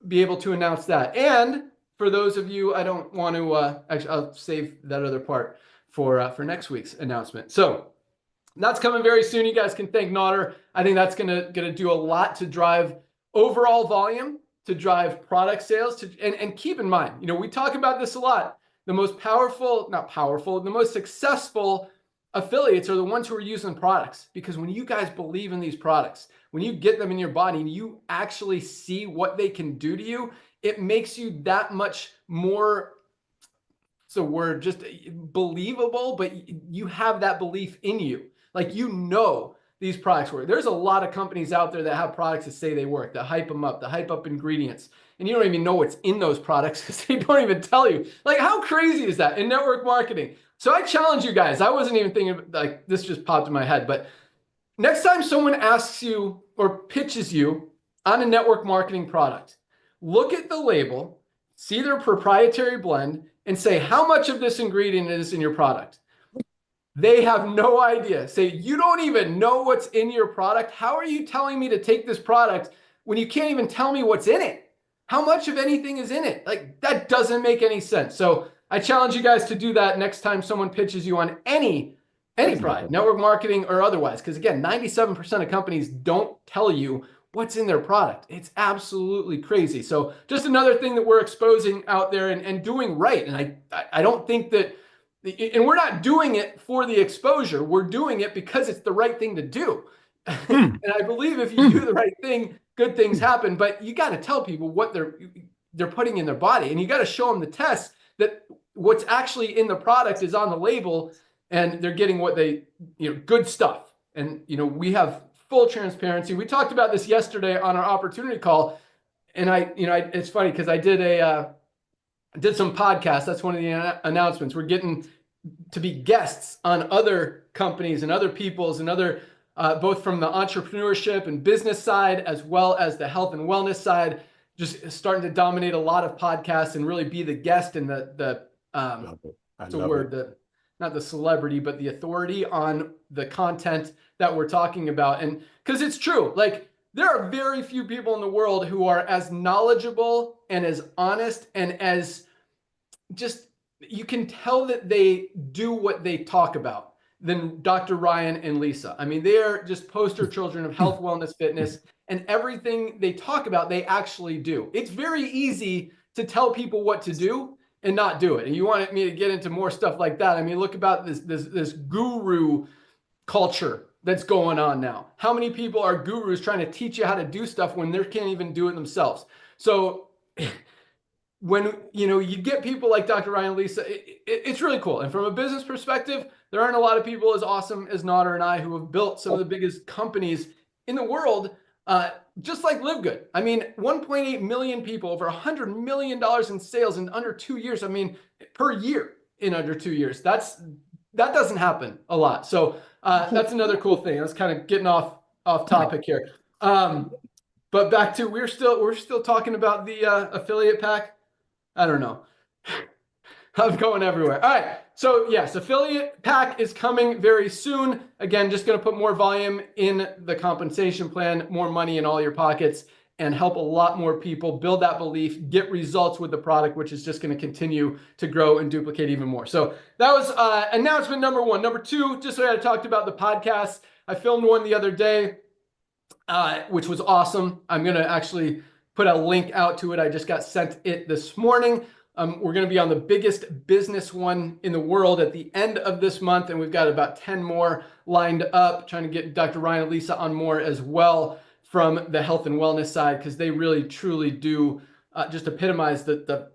Be able to announce that. And for those of you, I don't want to actually, I'll save that other part for next week's announcement. So that's coming very soon. You guys can thank Nodder. I think that's gonna do a lot to drive overall volume, to drive product sales. And keep in mind, we talk about this a lot. The most the most successful affiliates are the ones who are using products, because when you guys believe in these products, when you get them in your body and you actually see what they can do to you, it makes you that much more, it's a word, just believable, but you have that belief in you. Like, these products work. There's a lot of companies out there that have products that say they work, that hype them up, that hype up ingredients, and you don't even know what's in those products because they don't even tell you. Like, how crazy is that in network marketing? So I challenge you guys. I wasn't even thinking, like, this just popped in my head, but next time someone asks you or pitches you on a network marketing product, look at the label, see their proprietary blend, and say, how much of this ingredient is in your product? They have no idea. Say, you don't even know what's in your product. How are you telling me to take this product when you can't even tell me what's in it? How much of anything is in it? Like, that doesn't make any sense. So I challenge you guys to do that next time someone pitches you on any product, network marketing or otherwise. Because again, 97% of companies don't tell you what's in their product. It's absolutely crazy. So just another thing that we're exposing out there and doing right. And I don't think that, and we're not doing it for the exposure. We're doing it because it's the right thing to do. And I believe if you do the right thing, good things happen. But you got to tell people what they're putting in their body, and you got to show them the test that what's actually in the product is on the label, and they're getting what they, good stuff. And we have full transparency. We talked about this yesterday on our opportunity call, and it's funny because I did some podcasts. That's one of the announcements. We're getting to be guests on other companies and other people's and other, both from the entrepreneurship and business side, as well as the health and wellness side, just starting to dominate a lot of podcasts and really be the guest and not the celebrity, but the authority on the content that we're talking about. And because it's true, like, there are very few people in the world who are as knowledgeable and as honest and as just, you can tell that they do what they talk about than Dr. Ryan and Lisa. I mean, they are just poster children of health, wellness, fitness, and everything they talk about, they actually do. It's very easy to tell people what to do and not do it. And you wanted me to get into more stuff like that. I mean, look about this guru culture that's going on now. How many people are gurus trying to teach you how to do stuff when they can't even do it themselves? So when you get people like Dr. Ryan and Lisa, it's really cool. And from a business perspective, there aren't a lot of people as awesome as Nodder and I who have built some of the biggest companies in the world, just like Live Good. I mean, 1.8 million people, over $100 million in sales in under 2 years. I mean, per year in under 2 years. That doesn't happen a lot. So that's another cool thing. I was kind of getting off topic here. But back to, we're still talking about the affiliate pack. I don't know. I'm going everywhere. All right. So yes, affiliate pack is coming very soon. Again, just going to put more volume in the compensation plan, more money in all your pockets, and help a lot more people build that belief, get results with the product, which is just going to continue to grow and duplicate even more. So that was announcement number one. Number two, just so I talked about the podcast. I filmed one the other day, which was awesome. I'm going to actually put a link out to it. I just got sent it this morning. We're going to be on the biggest business one in the world at the end of this month, and we've got about 10 more lined up, trying to get Dr. Ryan and Lisa on more as well from the health and wellness side, because they really truly do just epitomize the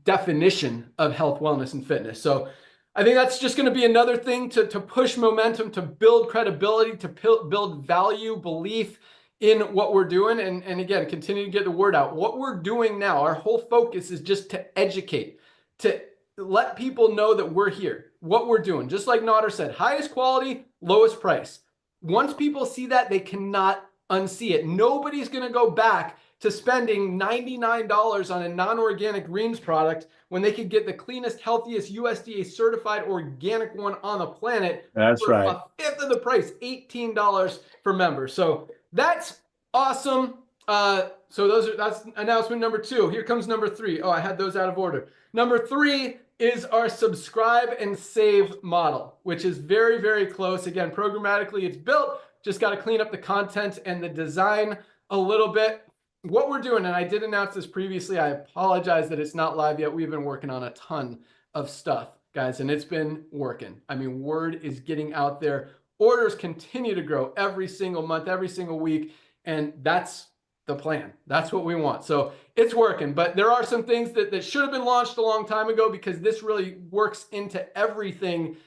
definition of health, wellness, and fitness. So I think that's just going to be another thing to push momentum, to build credibility, to build value, belief in what we're doing. And again, continue to get the word out. What we're doing now, our whole focus is just to educate, to let people know that we're here, what we're doing. Just like Nader said, highest quality, lowest price. Once people see that, they cannot unsee it. Nobody's going to go back to spending $99 on a non-organic greens product when they could get the cleanest, healthiest, USDA certified organic one on the planet. That's for right. a fifth of the price, $18 for members. So that's awesome. So that's announcement number 2. Here comes number 3. Oh, I had those out of order. Number 3 is our subscribe and save model, which is very, very close. Again, programmatically it's built, just got to clean up the content and the design a little bit. What we're doing, and I did announce this previously, I apologize that it's not live yet. We've been working on a ton of stuff, guys, and it's been working. I mean, word is getting out there. Orders continue to grow every single month, every single week, and that's the plan. That's what we want. So it's working, but there are some things that should have been launched a long time ago, because this really works into everything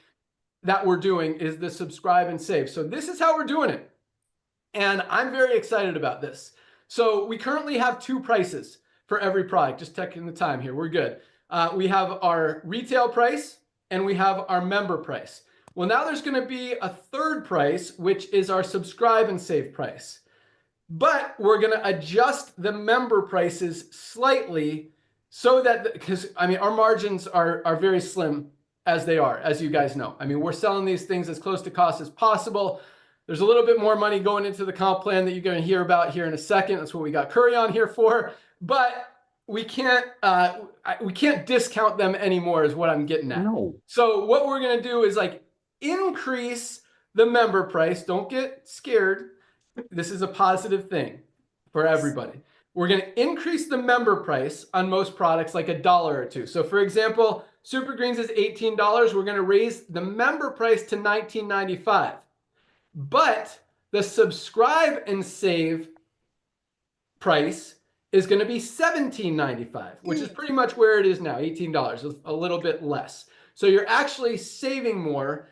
that we're doing, is the subscribe and save. So this is how we're doing it. And I'm very excited about this. So we currently have 2 prices for every product. Just checking the time here. We're good. We have our retail price and we have our member price. Well, now there's going to be a third price, which is our subscribe and save price. But we're going to adjust the member prices slightly so that, because I mean, our margins are very slim as they are, as you guys know. I mean, we're selling these things as close to cost as possible. There's a little bit more money going into the comp plan that you're going to hear about here in a second. That's what we got Curry on here for. But we can't discount them anymore, is what I'm getting at. No. So what we're going to do is like increase the member price. Don't get scared. This is a positive thing for everybody. We're going to increase the member price on most products like $1 or $2. So for example, Super Greens is $18. We're going to raise the member price to $19.95. But the subscribe and save price is going to be $17.95, which is pretty much where it is now, $18, a little bit less. So you're actually saving more.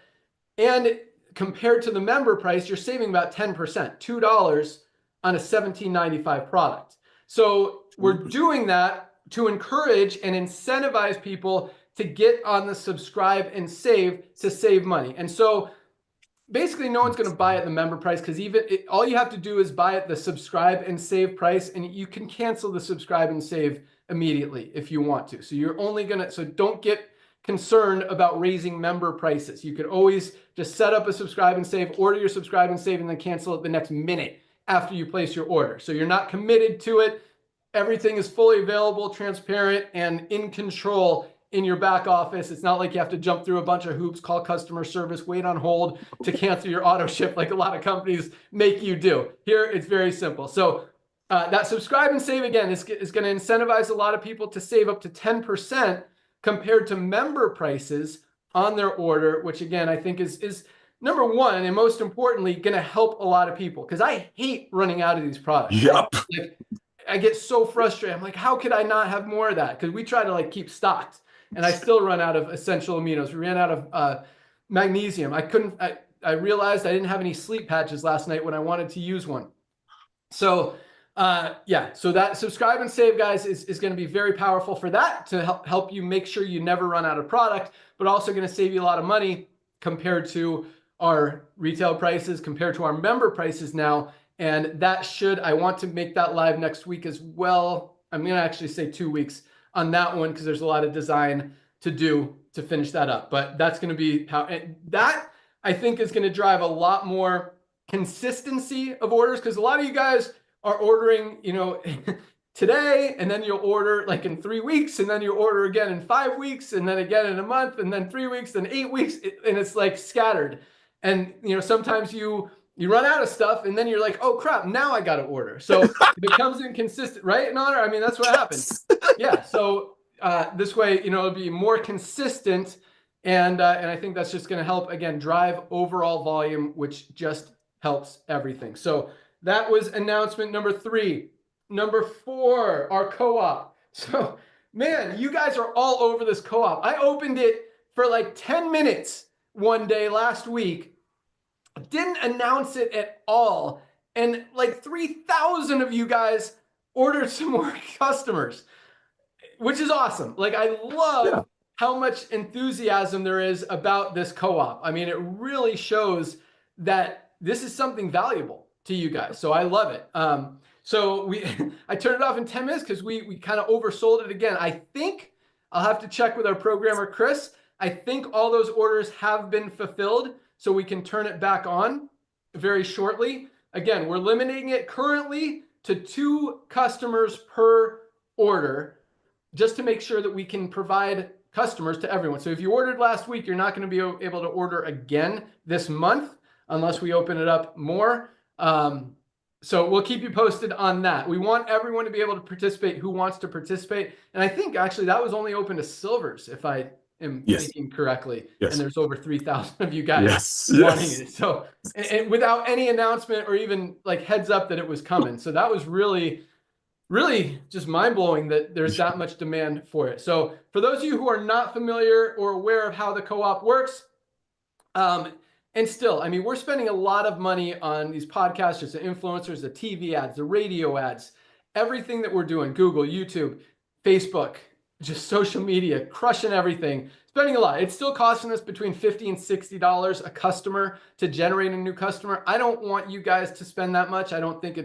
And compared to the member price, you're saving about 10%, $2 on a $17.95 product. So we're doing that to encourage and incentivize people to get on the subscribe and save to save money. And so basically no one's going to buy at the member price, because all you have to do is buy at the subscribe and save price, and you can cancel the subscribe and save immediately if you want to. So you're only going to, so don't get concerned about raising member prices. You could always just set up a subscribe and save, order your subscribe and save, and then cancel it the next minute after you place your order. So you're not committed to it. Everything is fully available, transparent, and in control in your back office. It's not like you have to jump through a bunch of hoops, call customer service, wait on hold to cancel your auto ship like a lot of companies make you do. Here, it's very simple. So that subscribe and save, again, is going to incentivize a lot of people to save up to 10% compared to member prices on their order, which again, I think is number one, and most importantly, going to help a lot of people, because I hate running out of these products. Yep. Like, I get so frustrated. I'm like, how could I not have more of that? Because we try to like keep stocked, and I still run out of essential aminos. We ran out of magnesium. I realized I didn't have any sleep patches last night when I wanted to use one. So yeah, so that subscribe and save, guys, is going to be very powerful for that, to help you make sure you never run out of product, but also going to save you a lot of money compared to our retail prices, compared to our member prices now. And that I want to make that live next week as well. I'm going to actually say 2 weeks on that one, because there's a lot of design to do to finish that up. But that's going to be that I think is going to drive a lot more consistency of orders, because a lot of you guys are ordering, today, and then you'll order like in 3 weeks, and then you'll order again in 5 weeks, and then again in a month, and then 3 weeks, then 8 weeks, and it's like scattered. And sometimes you run out of stuff, and then you're like, oh crap, now I got to order. So it becomes inconsistent, right, Nader? I mean, that's what happens. Yeah. So this way, it'll be more consistent, and I think that's just going to help, again, drive overall volume, which just helps everything. So That was announcement number 3. Number 4, our co-op. So, man, you guys are all over this co-op. I opened it for like 10 minutes one day last week, didn't announce it at all, and like 3,000 of you guys ordered some more customers, which is awesome. Like, I love how much enthusiasm there is about this co-op. I mean, it really shows that this is something valuable to you guys. So I love it. So I turned it off in 10 minutes because we kind of oversold it again. I think I'll have to check with our programmer, Chris. I think all those orders have been fulfilled, so we can turn it back on very shortly. Again, we're limiting it currently to 2 customers per order, just to make sure that we can provide customers to everyone. So if you ordered last week, you're not going to be able to order again this month unless we open it up more. So we'll keep you posted on that. We want everyone to be able to participate who wants to participate. And I think actually that was only open to silvers, if I am thinking correctly. And there's over 3,000 of you guys wanting it. So and without any announcement or even like heads up that it was coming. So that was really just mind-blowing that there's that much demand for it. So for those of you who are not familiar or aware of how the co-op works, and still, I mean, we're spending a lot of money on these podcasters, the influencers, the TV ads, the radio ads, everything that we're doing, Google, YouTube, Facebook, just social media, crushing everything, spending a lot. It's still costing us between $50 and $60 a customer to generate a new customer. I don't want you guys to spend that much. I don't think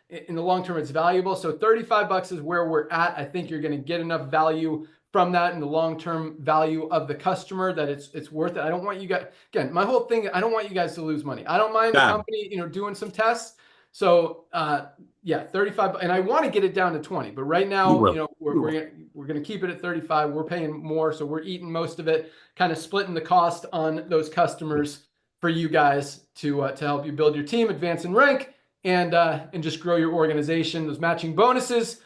in the long term, it's valuable. So $35 is where we're at. I think you're going to get enough value from that and the long-term value of the customer that it's worth it. I don't want you guys, again, my whole thing, I don't want you guys to lose money. I don't mind the company, doing some tests. So yeah, 35, and I want to get it down to 20, but right now, we're going to keep it at 35. We're paying more. So we're eating most of it, kind of splitting the cost on those customers for you guys to help you build your team, advance and rank, and just grow your organization. Those matching bonuses,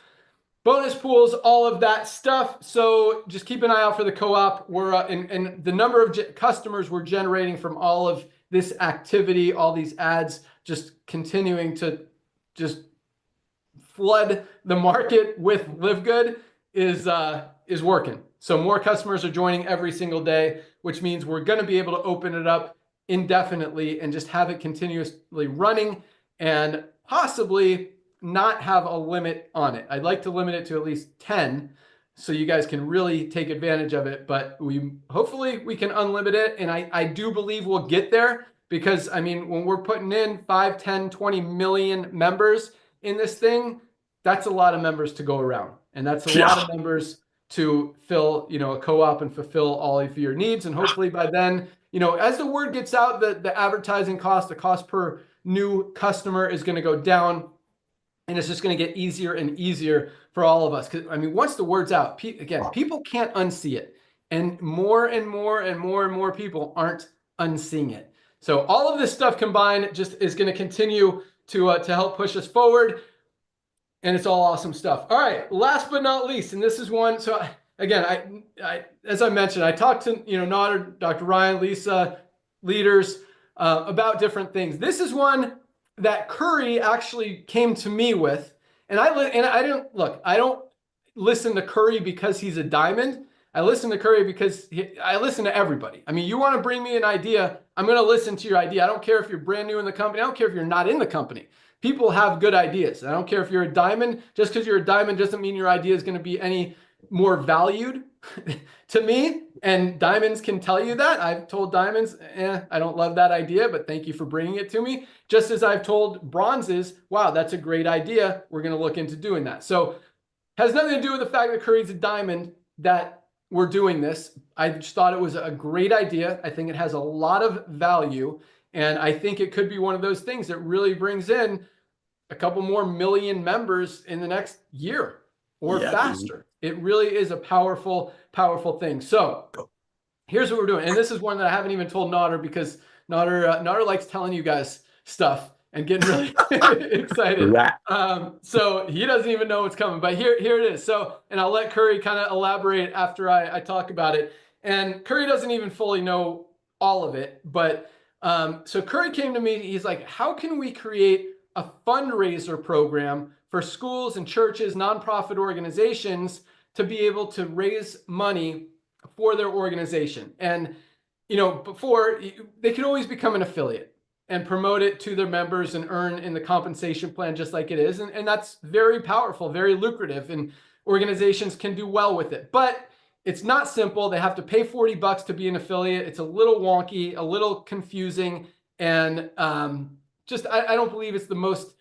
bonus pools, all of that stuff. So just keep an eye out for the co-op. We're and the number of customers we're generating from all of this activity, all these ads, just continuing to just flood the market with Live Good is working. So more customers are joining every single day, which means we're going to be able to open it up indefinitely and just have it continuously running and possibly not have a limit on it. I'd like to limit it to at least 10 so you guys can really take advantage of it, but hopefully we can unlimit it. And I do believe we'll get there because I mean, when we're putting in 5, 10, 20 million members in this thing, that's a lot of members to go around. And that's a lot of members to fill, a co-op and fulfill all of your needs. And hopefully by then, as the word gets out, the advertising cost, the cost per new customer is going to go down. And it's just going to get easier and easier for all of us. Because, I mean, once the word's out, people can't unsee it. And more and more and more and more people aren't unseeing it. So all of this stuff combined just is going to continue to help push us forward. And it's all awesome stuff. All right, last but not least, and this is one. So again, I as I mentioned, I talked to, Nader, Dr. Ryan, Lisa, leaders about different things. This is one that Curry actually came to me with, and I don't listen to Curry because he's a diamond. I listen to Curry because I listen to everybody. I mean, you want to bring me an idea, I'm going to listen to your idea. I don't care if you're brand new in the company. I don't care if you're not in the company. People have good ideas. I don't care if you're a diamond. Just because you're a diamond doesn't mean your idea is going to be any more valued to me. And diamonds can tell you that. I've told diamonds, I don't love that idea, but thank you for bringing it to me. Just as I've told bronzes, wow, that's a great idea. We're going to look into doing that. So has nothing to do with the fact that Curry's a diamond that we're doing this. I just thought it was a great idea. I think it has a lot of value. And I think it could be one of those things that really brings in a couple more million members in the next year or faster. It really is a powerful, powerful thing. So here's what we're doing. And this is one that I haven't even told Nader because Nader likes telling you guys stuff and getting really excited. So he doesn't even know what's coming, but here it is. So, and I'll let Curry kind of elaborate after I talk about it. And Curry doesn't even fully know all of it, but so Curry came to me, he's like, how can we create a fundraiser program for schools and churches, nonprofit organizations to be able to raise money for their organization. And, before they could always become an affiliate and promote it to their members and earn in the compensation plan just like it is. And that's very powerful, very lucrative, and organizations can do well with it. But it's not simple. They have to pay $40 to be an affiliate. It's a little wonky, a little confusing, and I don't believe it's the most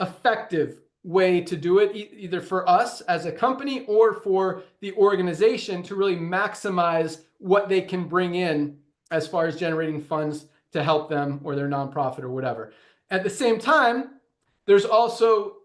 effective way to do it, either for us as a company or for the organization to really maximize what they can bring in as far as generating funds to help them or their nonprofit or whatever. At the same time, there's also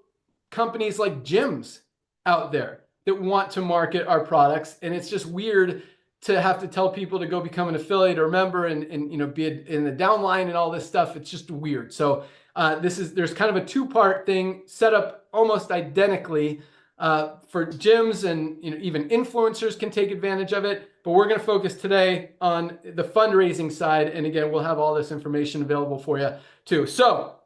companies like gyms out there that want to market our products. And it's just weird to have to tell people to go become an affiliate or a member and be in the downline and all this stuff. It's just weird. So there's kind of a two-part thing set up almost identically for gyms, and even influencers can take advantage of it. But we're going to focus today on the fundraising side. And again, we'll have all this information available for you too. So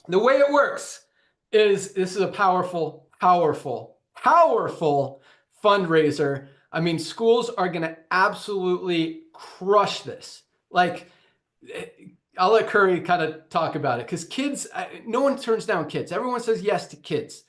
the way it works is this is a powerful, powerful, powerful fundraiser. I mean, schools are going to absolutely crush this. Like, I'll let Curry kind of talk about it, because kids, no one turns down kids. Everyone says yes to kids,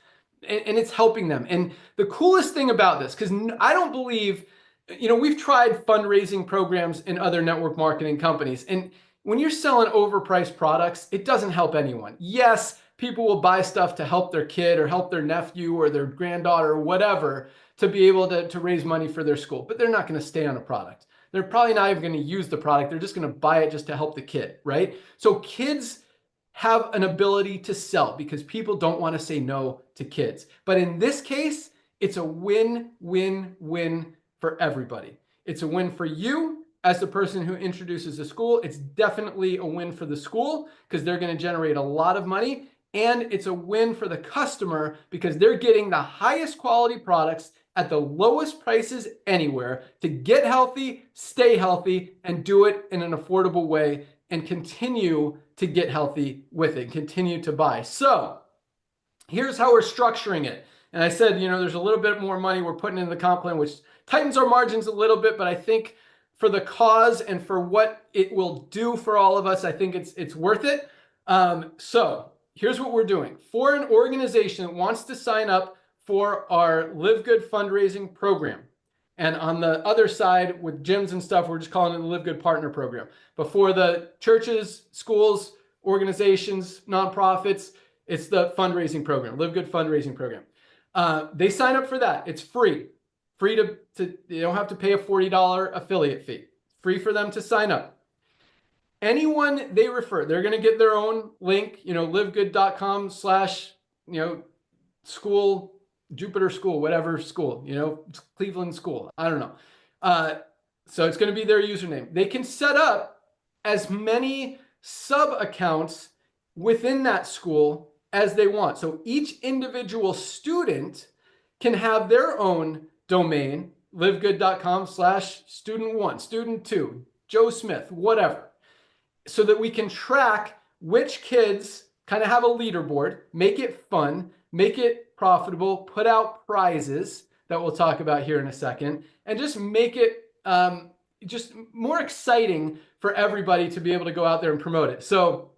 and it's helping them. And the coolest thing about this, because I don't believe, we've tried fundraising programs in other network marketing companies, and when you're selling overpriced products, it doesn't help anyone. Yes, people will buy stuff to help their kid or help their nephew or their granddaughter or whatever to be able to raise money for their school, but they're not going to stay on a product. They're probably not even going to use the product. They're just going to buy it just to help the kid, right? So kids have an ability to sell because people don't want to say no to kids. But in this case, it's a win-win-win for everybody. It's a win for you as the person who introduces the school. It's definitely a win for the school because they're going to generate a lot of money. And it's a win for the customer because they're getting the highest quality products at the lowest prices anywhere to get healthy, stay healthy, and do it in an affordable way and continue to get healthy with it, continue to buy. So here's how we're structuring it. And I said, there's a little bit more money we're putting in the comp plan, which tightens our margins a little bit, but I think for the cause and for what it will do for all of us, I think it's worth it. So here's what we're doing. For an organization that wants to sign up for our Live Good fundraising program, and on the other side with gyms and stuff, we're just calling it the Live Good Partner Program. But for the churches, schools, organizations, nonprofits, it's the fundraising program, Live Good fundraising program. They sign up for that. It's free to you don't have to pay a $40 affiliate fee. Free for them to sign up. Anyone they refer, they're going to get their own link, livegood.com/ school, Jupiter School, whatever school, Cleveland School. I don't know. So it's going to be their username. They can set up as many sub accounts within that school as they want. So each individual student can have their own domain, livegood.com/ student1, student2, Joe Smith, whatever, so that we can track which kids, kind of have a leaderboard, make it fun, make it profitable, put out prizes that we'll talk about here in a second, and just make it just more exciting for everybody to be able to go out there and promote it. So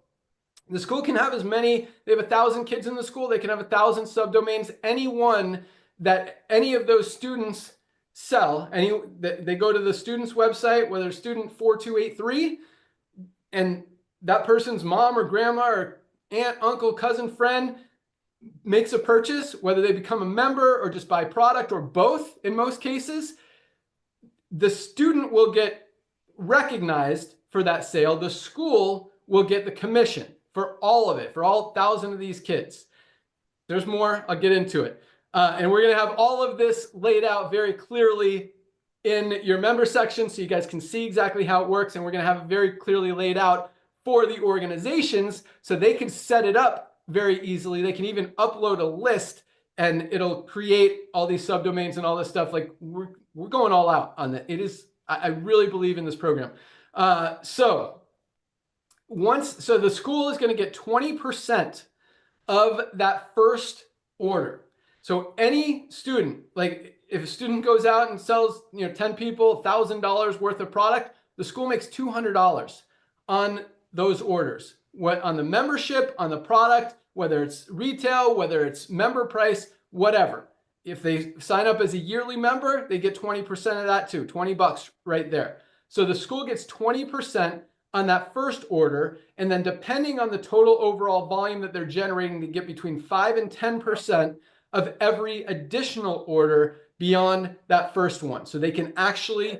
the school can have they have 1,000 kids in the school, they can have 1,000 subdomains. Anyone that any of those students sell, they go to the student's website, whether student 4283, and that person's mom or grandma or aunt, uncle, cousin, friend makes a purchase, whether they become a member or just buy product or both in most cases, the student will get recognized for that sale. The school will get the commission for all of it, for all 1,000 of these kids. There's more, I'll get into it. And we're going to have all of this laid out very clearly in your member section so you guys can see exactly how it works. And we're going to have it very clearly laid out for the organizations so they can set it up very easily. They can even upload a list and it'll create all these subdomains and all this stuff. Like we're going all out on that. I really believe in this program. So the school is going to get 20% of that first order. So any student, like if a student goes out and sells, 10 people $1,000 worth of product, the school makes $200 on those orders. What on the membership, on the product, whether it's retail, whether it's member price, whatever. If they sign up as a yearly member, they get 20% of that too, $20 right there. So the school gets 20% on that first order, and then depending on the total overall volume that they're generating, they get between 5 and 10% of every additional order beyond that first one. So they can actually,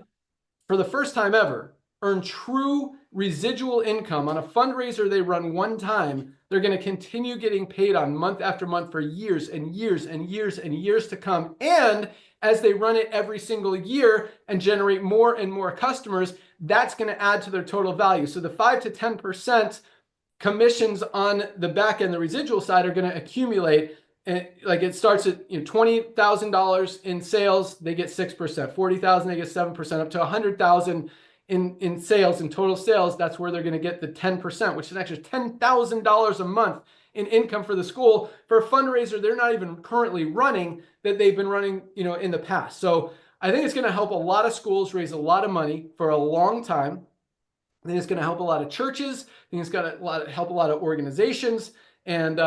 for the first time ever, earn true residual income on a fundraiser they run one time. They're going to continue getting paid on month after month for years and years and years and years to come. And as they run it every single year and generate more and more customers, that's going to add to their total value. So the 5 to 10% commissions on the back end, the residual side, are going to accumulate. And like it starts at $20,000 in sales, they get 6%, $40,000, they get 7%, up to $100,000 in sales, in total sales. That's where they're going to get the 10%, which is actually $10,000 a month in income for the school for a fundraiser they're not even currently running, that they've been running, in the past. So I think it's going to help a lot of schools raise a lot of money for a long time. I think it's going to help a lot of churches. I think it's going to help a lot of organizations. And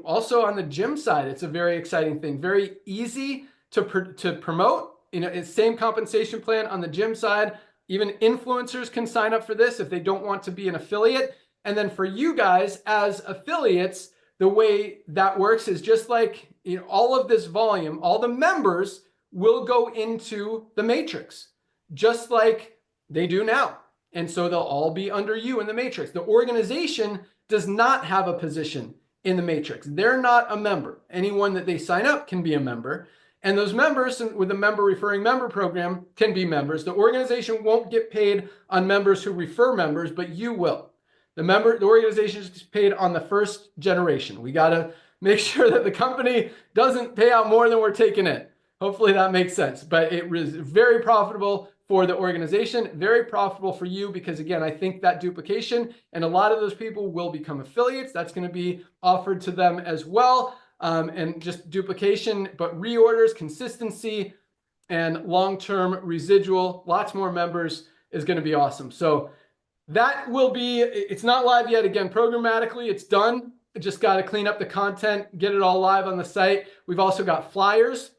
also on the gym side, it's a very exciting thing. Very easy to promote. It's same compensation plan on the gym side. Even influencers can sign up for this if they don't want to be an affiliate. And then for you guys as affiliates, the way that works is just like all of this volume, all the members will go into the matrix, just like they do now. And so they'll all be under you in the matrix. The organization does not have a position in the matrix. They're not a member. Anyone that they sign up can be a member. And those members with the member referring member program can be members. The organization won't get paid on members who refer members, but you will. The organization is paid on the first generation. We got to make sure that the company doesn't pay out more than we're taking in. Hopefully that makes sense. But it was very profitable for the organization, very profitable for you, because again, I think that duplication and a lot of those people will become affiliates. That's going to be offered to them as well. And just duplication, but reorders, consistency, and long-term residual, lots more members is going to be awesome. So that will be, it's not live yet. Again, programmatically, it's done. Just got to clean up the content, get it all live on the site. We've also got flyers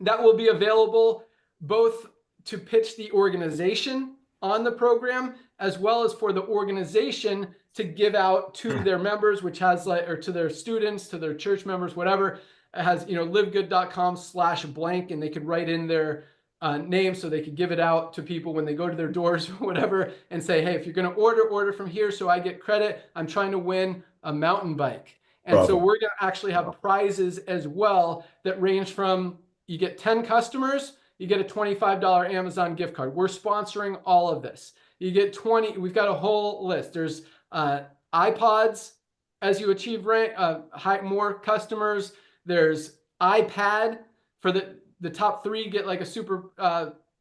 that will be available both to pitch the organization on the program, as well as for the organization to give out to their members, which has or to their students, to their church members, whatever. It has, livegood.com/blank, and they could write in their name so they could give it out to people when they go to their doors or whatever, and say, hey, if you're going to order from here so I get credit, I'm trying to win a mountain bike. And so we're going to actually have prizes as well that range from, you get 10 customers, you get a $25 Amazon gift card. We're sponsoring all of this. You get 20, we've got a whole list. There's iPods as you achieve more customers. There's iPad for the top 3 get like a super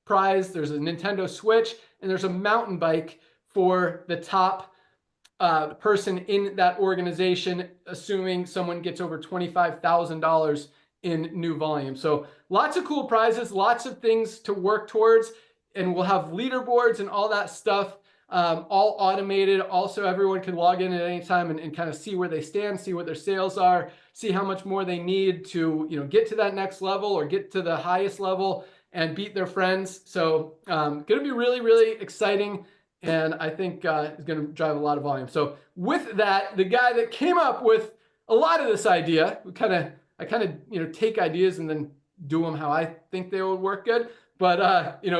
prize. There's a Nintendo Switch, and there's a mountain bike for the top person in that organization, assuming someone gets over $25,000 in new volume. So lots of cool prizes, lots of things to work towards, and we'll have leaderboards and all that stuff, all automated. Also, everyone can log in at any time and kind of see where they stand, see what their sales are, see how much more they need to get to that next level or get to the highest level and beat their friends. So going to be really, really exciting, and I think is going to drive a lot of volume. So with that, the guy that came up with a lot of this idea, I kind of take ideas and then do them how I think they would work good. But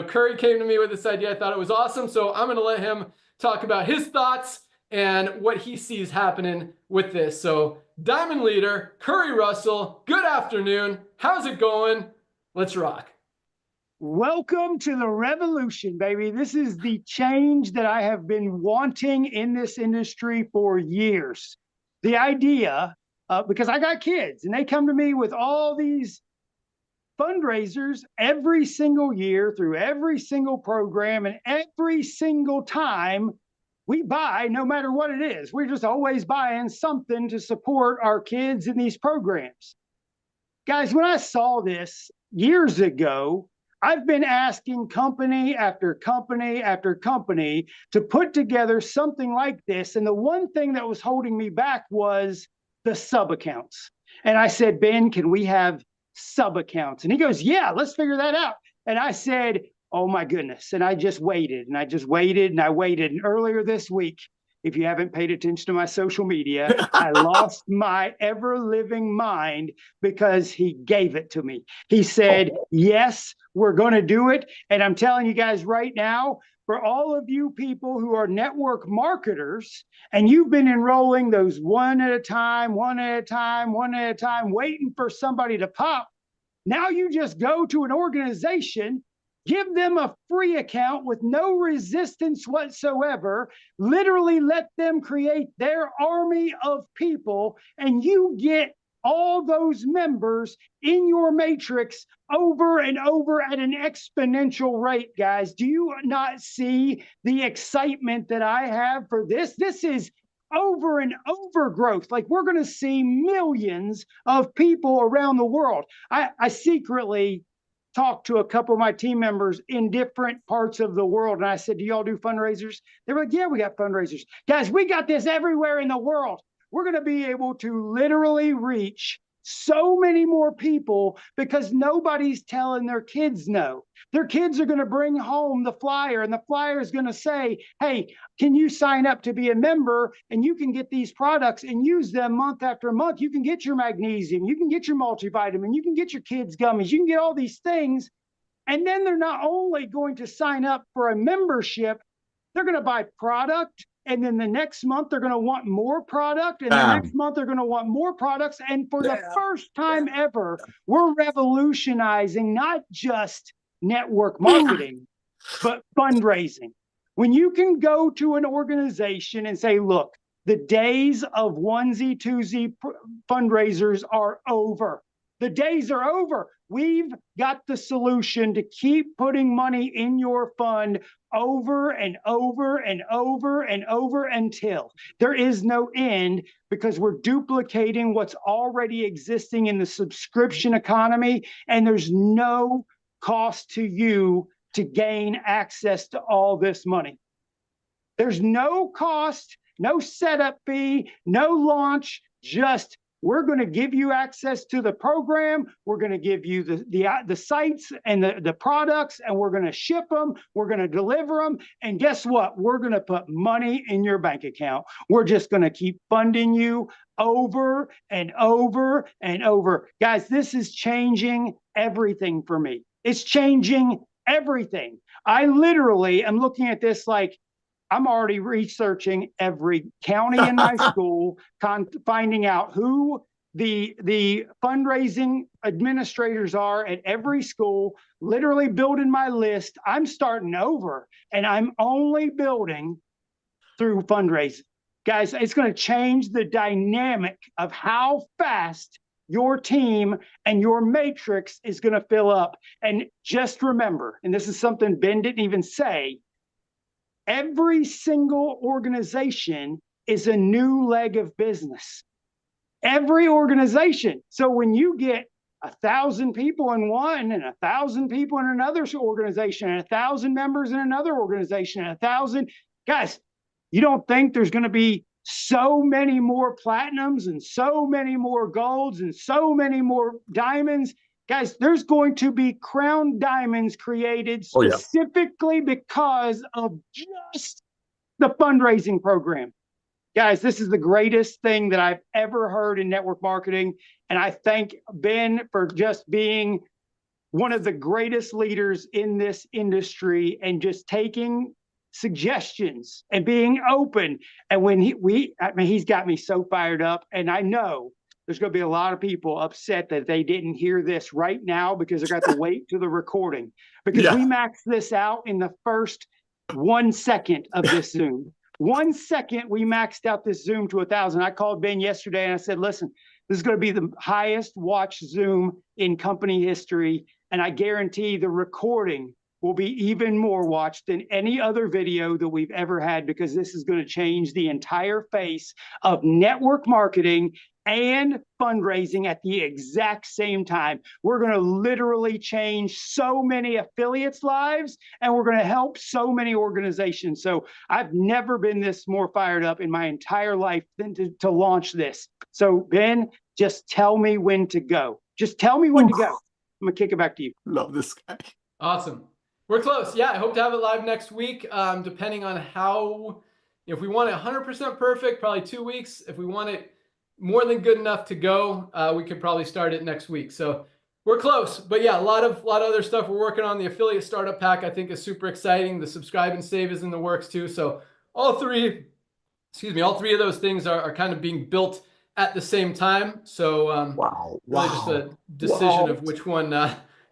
Curry came to me with this idea. I thought it was awesome. So I'm going to let him talk about his thoughts and what he sees happening with this. So Diamond Leader, Curry Russell, good afternoon. How's it going? Let's rock. Welcome to the revolution, baby. This is the change that I have been wanting in this industry for years. The idea, because I got kids and they come to me with all these fundraisers every single year through every single program, and every single time we buy no matter what it is. We're just always buying something to support our kids in these programs. Guys, when I saw this years ago, I've been asking company after company after company to put together something like this. And the one thing that was holding me back was the sub accounts. And I said, Ben, can we have sub accounts? And he goes, yeah, let's figure that out. And I said, oh my goodness. And I just waited and I just waited and I waited. And earlier this week, if you haven't paid attention to my social media, I lost my ever living mind because he gave it to me. He said, yes, we're going to do it. And I'm telling you guys right now, for all of you people who are network marketers and you've been enrolling those one at a time, waiting for somebody to pop, now you just go to an organization, give them a free account with no resistance whatsoever, literally let them create their army of people, and you get all those members in your matrix over and over at an exponential rate, guys. Do you not see the excitement that I have for this? This is over and over growth. Like, we're going to see millions of people around the world. I secretly talked to a couple of my team members in different parts of the world. And I said, do y'all do fundraisers? They were like, yeah, we got fundraisers. Guys, we got this everywhere in the world. We're going to be able to literally reach so many more people because nobody's telling their kids no. Their kids are going to bring home the flyer, and the flyer is going to say, hey, can you sign up to be a member, and you can get these products and use them month after month. You can get your magnesium, you can get your multivitamin, you can get your kids gummies, you can get all these things. And then they're not only going to sign up for a membership, they're going to buy product. And then the next month, they're going to want more product. And the next month, they're going to want more products. And for the first time ever, we're revolutionizing not just network marketing, but fundraising. When you can go to an organization and say, look, the days of onesie, twosie fundraisers are over. The days are over. We've got the solution to keep putting money in your fund over and over and over and over until there is no end, because we're duplicating what's already existing in the subscription economy, and there's no cost to you to gain access to all this money. There's no cost, no setup fee, no launch, just we're going to give you access to the program. We're going to give you the sites and the products, and we're going to ship them. We're going to deliver them. And guess what? We're going to put money in your bank account. We're just going to keep funding you over and over and over. Guys, this is changing everything for me. It's changing everything. I literally am looking at this like, I'm already researching every county in my school, finding out who the fundraising administrators are at every school, literally building my list. I'm starting over, and I'm only building through fundraising. Guys, it's going to change the dynamic of how fast your team and your matrix is going to fill up. And just remember, and this is something Ben didn't even say, every single organization is a new leg of business. Every organization. So when you get 1,000 people in one and 1,000 people in another organization and 1,000 members in another organization and 1,000, guys, you don't think there's going to be so many more platinums and so many more golds and so many more diamonds? Guys, there's going to be crown diamonds created specifically because of just the fundraising program. Guys, this is the greatest thing that I've ever heard in network marketing. And I thank Ben for just being one of the greatest leaders in this industry and just taking suggestions and being open. And when he's got me so fired up, and I know there's going to be a lot of people upset that they didn't hear this right now because they're going to wait to the recording, because we maxed this out in the first 1 second of this Zoom. 1 second, we maxed out this Zoom to 1,000. I called Ben yesterday and I said, listen, this is going to be the highest watched Zoom in company history. And I guarantee the recording will be even more watched than any other video that we've ever had, because this is going to change the entire face of network marketing and fundraising at the exact same time. We're going to literally change so many affiliates' lives, and we're going to help so many organizations. So I've never been this more fired up in my entire life than to launch this. So Ben, just tell me when to go. Just tell me when to go. I'm going to kick it back to you. Love this guy. Awesome. We're close. Yeah, I hope to have it live next week. Depending on how, if we want it 100% perfect, probably 2 weeks. If we want it more than good enough to go, we could probably start it next week. So we're close. But yeah, a lot of other stuff we're working on. The affiliate startup pack, I think, is super exciting. The subscribe and save is in the works too. So all three of those things are kind of being built at the same time. So really just a decision of which one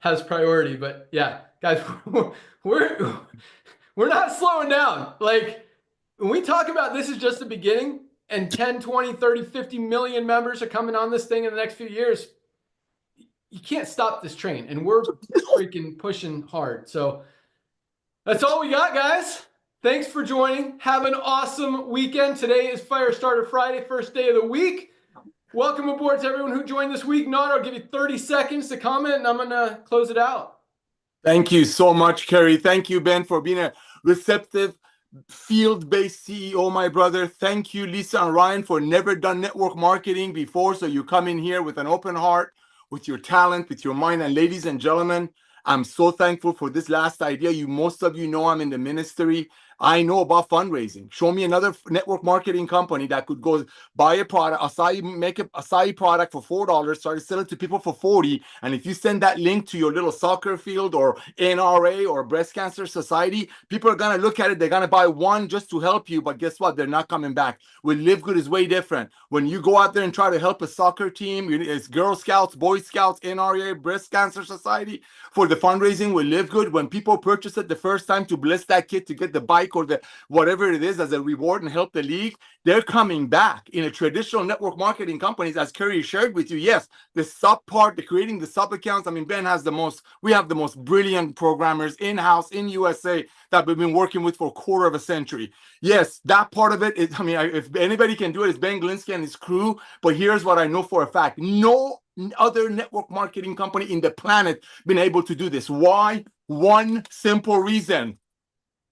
has priority. But yeah, guys, we're not slowing down. Like, when we talk about this is just the beginning, and 10, 20, 30, 50 million members are coming on this thing in the next few years, you can't stop this train, and we're freaking pushing hard. So that's all we got, guys. Thanks for joining. Have an awesome weekend. Today is Firestarter Friday, first day of the week. Welcome aboard to everyone who joined this week. Nod, I'll give you 30 seconds to comment, and I'm going to close it out. Thank you so much, Kerry. Thank you, Ben, for being a receptive, field-based CEO, my brother. Thank you, Lisa and Ryan, for never done network marketing before. So you come in here with an open heart, with your talent, with your mind. And ladies and gentlemen, I'm so thankful for this last idea. Most of you know I'm in the ministry. I know about fundraising. Show me another network marketing company that could go buy a product, make a acai product for $4, start to sell it to people for $40. And if you send that link to your little soccer field or NRA or Breast Cancer Society, people are going to look at it. They're going to buy one just to help you. But guess what? They're not coming back. With Live Good is way different. When you go out there and try to help a soccer team, it's Girl Scouts, Boy Scouts, NRA, Breast Cancer Society, for the fundraising with Live Good, when people purchase it the first time to bless that kid to get the bike or the whatever it is as a reward and help the league, they're coming back. In a traditional network marketing companies, as Kerry shared with you, yes, the sub part, the creating the sub accounts. I mean, Ben has we have the most brilliant programmers in-house in USA that we've been working with for a quarter of a century. Yes, that part of it is, I mean, if anybody can do it, it's Ben Glinsky and his crew. But here's what I know for a fact. No other network marketing company in the planet been able to do this. Why? One simple reason: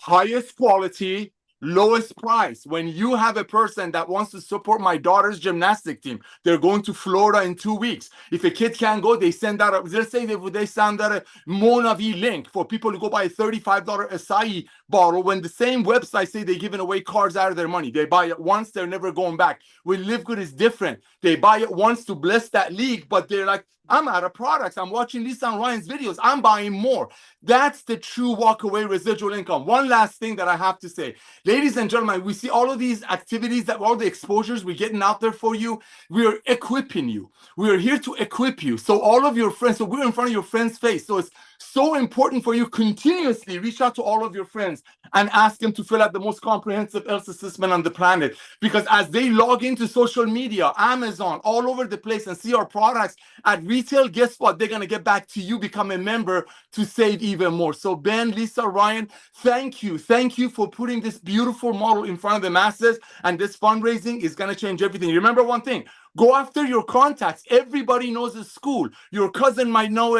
highest quality, lowest price. When you have a person that wants to support my daughter's gymnastic team, they're going to Florida in 2 weeks. If a kid can't go, they send out let's say they send out a Monavi link for people to go buy a $35 acai bottle, when the same website say they're giving away cards out of their money. They buy it once, they're never going back. With Live Good is different. They buy it once to bless that league, but they're like, I'm out of products. I'm watching Lisa and Ryan's videos. I'm buying more. That's the true walkaway residual income. One last thing that I have to say. Ladies and gentlemen, we see all of these activities, that all the exposures we're getting out there for you. We are equipping you. We are here to equip you. So all of your friends, so we're in front of your friend's face. So it's so important for you continuously reach out to all of your friends and ask them to fill out the most comprehensive health assessment on the planet. Because as they log into social media, Amazon, all over the place, and see our products at retail, guess what? They're going to get back to you, become a member to save even more. So Ben, Lisa, Ryan, thank you. Thank you for putting this beautiful model in front of the masses. And this fundraising is going to change everything. Remember one thing. Go after your contacts. Everybody knows a school. Your cousin might know,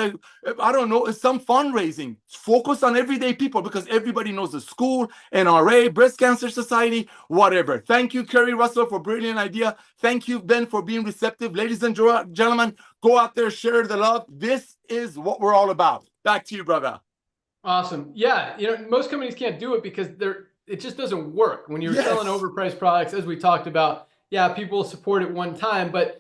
I don't know, some fundraising. Focus on everyday people, because everybody knows a school, NRA, Breast Cancer Society, whatever. Thank you, Kerry Russell, for a brilliant idea. Thank you, Ben, for being receptive. Ladies and gentlemen, go out there, share the love. This is what we're all about. Back to you, brother. Awesome. Yeah, most companies can't do it because it just doesn't work. When you're selling overpriced products, as we talked about, yeah, people will support it one time, but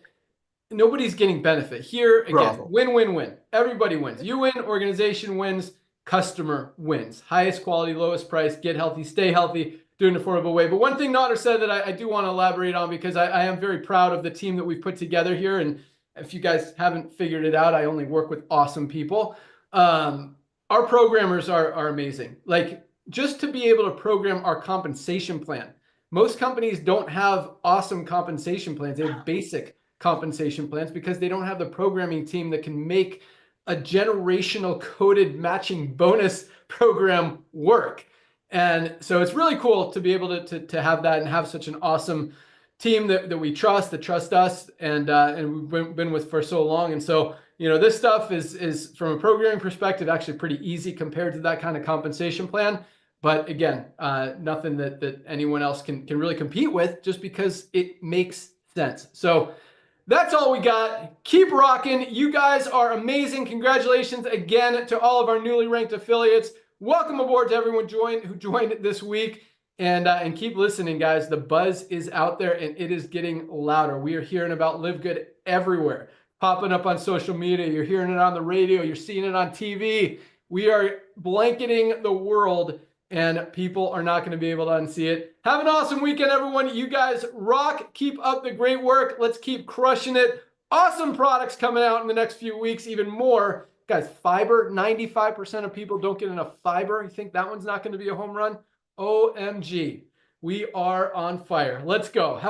nobody's getting benefit. Here, again, win-win-win. Everybody wins. You win, organization wins, customer wins. Highest quality, lowest price, get healthy, stay healthy, do it in an affordable way. But one thing Nader said that I do want to elaborate on, because I am very proud of the team that we've put together here. And if you guys haven't figured it out, I only work with awesome people. Our programmers are amazing. Like, just to be able to program our compensation plan. Most companies don't have awesome compensation plans. They have basic compensation plans because they don't have the programming team that can make a generational coded matching bonus program work. And so it's really cool to be able to have that and have such an awesome team that we trust, that trust us, and we've been with for so long. And so, you know, this stuff is from a programming perspective actually pretty easy compared to that kind of compensation plan. But again, nothing that anyone else can really compete with, just because it makes sense. So that's all we got. Keep rocking. You guys are amazing. Congratulations again to all of our newly ranked affiliates. Welcome aboard to everyone who joined this week. And keep listening, guys. The buzz is out there and it is getting louder. We are hearing about Live Good everywhere, popping up on social media. You're hearing it on the radio. You're seeing it on TV. We are blanketing the world, and people are not going to be able to unsee it. Have an awesome weekend, everyone. You guys rock. Keep up the great work. Let's keep crushing it. Awesome products coming out in the next few weeks, even more. Guys, fiber, 95% of people don't get enough fiber. You think that one's not going to be a home run? OMG. We are on fire. Let's go.